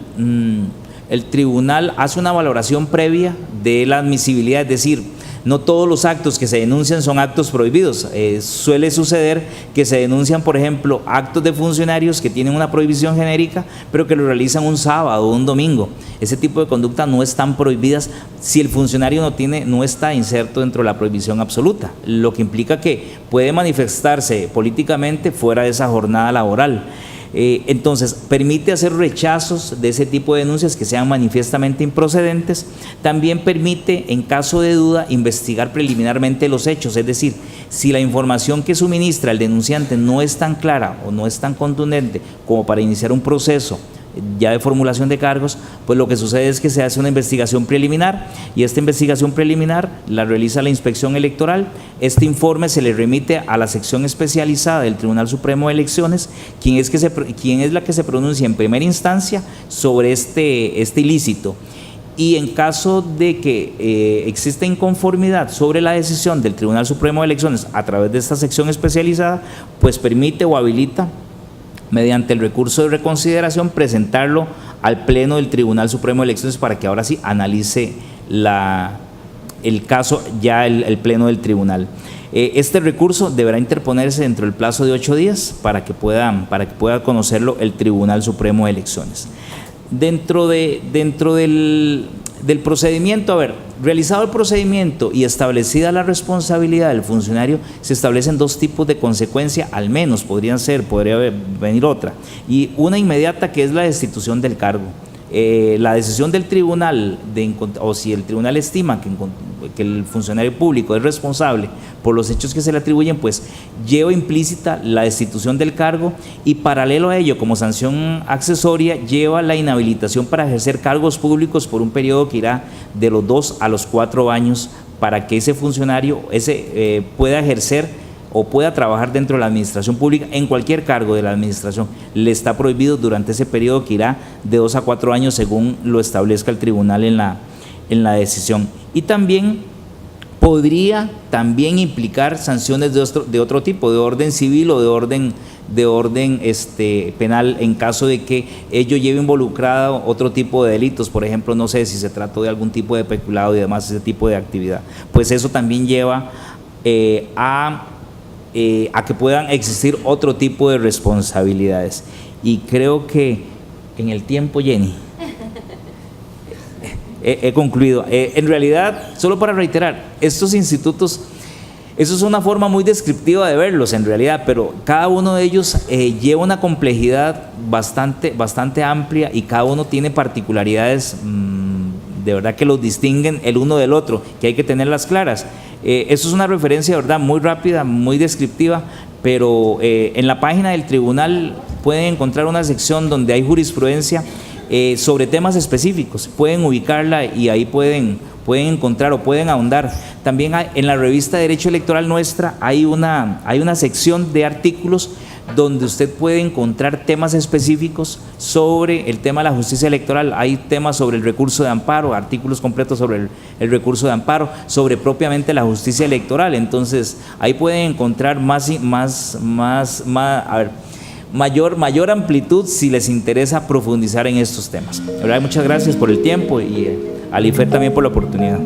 el tribunal hace una valoración previa de la admisibilidad, es decir, no todos los actos que se denuncian son actos prohibidos. Suele suceder que se denuncian, por ejemplo, actos de funcionarios que tienen una prohibición genérica, pero que lo realizan un sábado o un domingo. Ese tipo de conducta no están prohibidas si el funcionario no está inserto dentro de la prohibición absoluta, lo que implica que puede manifestarse políticamente fuera de esa jornada laboral. Entonces, permite hacer rechazos de ese tipo de denuncias que sean manifiestamente improcedentes. También permite, en caso de duda, investigar preliminarmente los hechos, es decir, si la información que suministra el denunciante no es tan clara o no es tan contundente como para iniciar un proceso ya de formulación de cargos, pues lo que sucede es que se hace una investigación preliminar, y esta investigación preliminar la realiza la Inspección Electoral. Este informe se le remite a la sección especializada del Tribunal Supremo de Elecciones, quien es la que se pronuncia en primera instancia sobre este ilícito. Y en caso de que exista inconformidad sobre la decisión del Tribunal Supremo de Elecciones a través de esta sección especializada, pues permite o habilita, mediante el recurso de reconsideración, presentarlo al Pleno del Tribunal Supremo de Elecciones para que ahora sí analice el caso ya el Pleno del Tribunal. Este recurso deberá interponerse dentro del plazo de 8 días para que pueda conocerlo el Tribunal Supremo de Elecciones. Dentro del procedimiento, a ver, realizado el procedimiento y establecida la responsabilidad del funcionario, se establecen 2 tipos de consecuencia, al menos podría venir otra, y una inmediata, que es la destitución del cargo. La decisión del tribunal, o si el tribunal estima que el funcionario público es responsable por los hechos que se le atribuyen, pues lleva implícita la destitución del cargo, y paralelo a ello, como sanción accesoria, lleva la inhabilitación para ejercer cargos públicos por un periodo que irá de los 2 a los 4 años, para que ese funcionario pueda ejercer o pueda trabajar dentro de la administración pública en cualquier cargo de la administración. Le está prohibido durante ese periodo que irá de 2 a 4 años según lo establezca el tribunal en la decisión. Y también podría implicar sanciones de otro tipo, de orden civil o de orden penal, en caso de que ello lleve involucrado otro tipo de delitos, por ejemplo, no sé si se trató de algún tipo de peculado y demás, ese tipo de actividad. Pues eso también lleva a que puedan existir otro tipo de responsabilidades. Y creo que en el tiempo, Jenny, he concluido. En realidad, solo para reiterar, estos institutos Eso es una forma muy descriptiva de verlos en realidad, pero cada uno de ellos lleva una complejidad bastante amplia y cada uno tiene particularidades de verdad que los distinguen el uno del otro, que hay que tenerlas claras. Eso es una referencia de verdad muy rápida, muy descriptiva, pero en la página del tribunal pueden encontrar una sección donde hay jurisprudencia sobre temas específicos, pueden ubicarla y ahí pueden encontrar o pueden ahondar. También en la revista de Derecho Electoral nuestra hay una sección de artículos donde usted puede encontrar temas específicos sobre el tema de la justicia electoral. Hay temas sobre el recurso de amparo, artículos completos sobre el recurso de amparo, sobre propiamente la justicia electoral. Entonces, ahí pueden encontrar mayor amplitud si les interesa profundizar en estos temas. De verdad, muchas gracias por el tiempo y al IFED también por la oportunidad.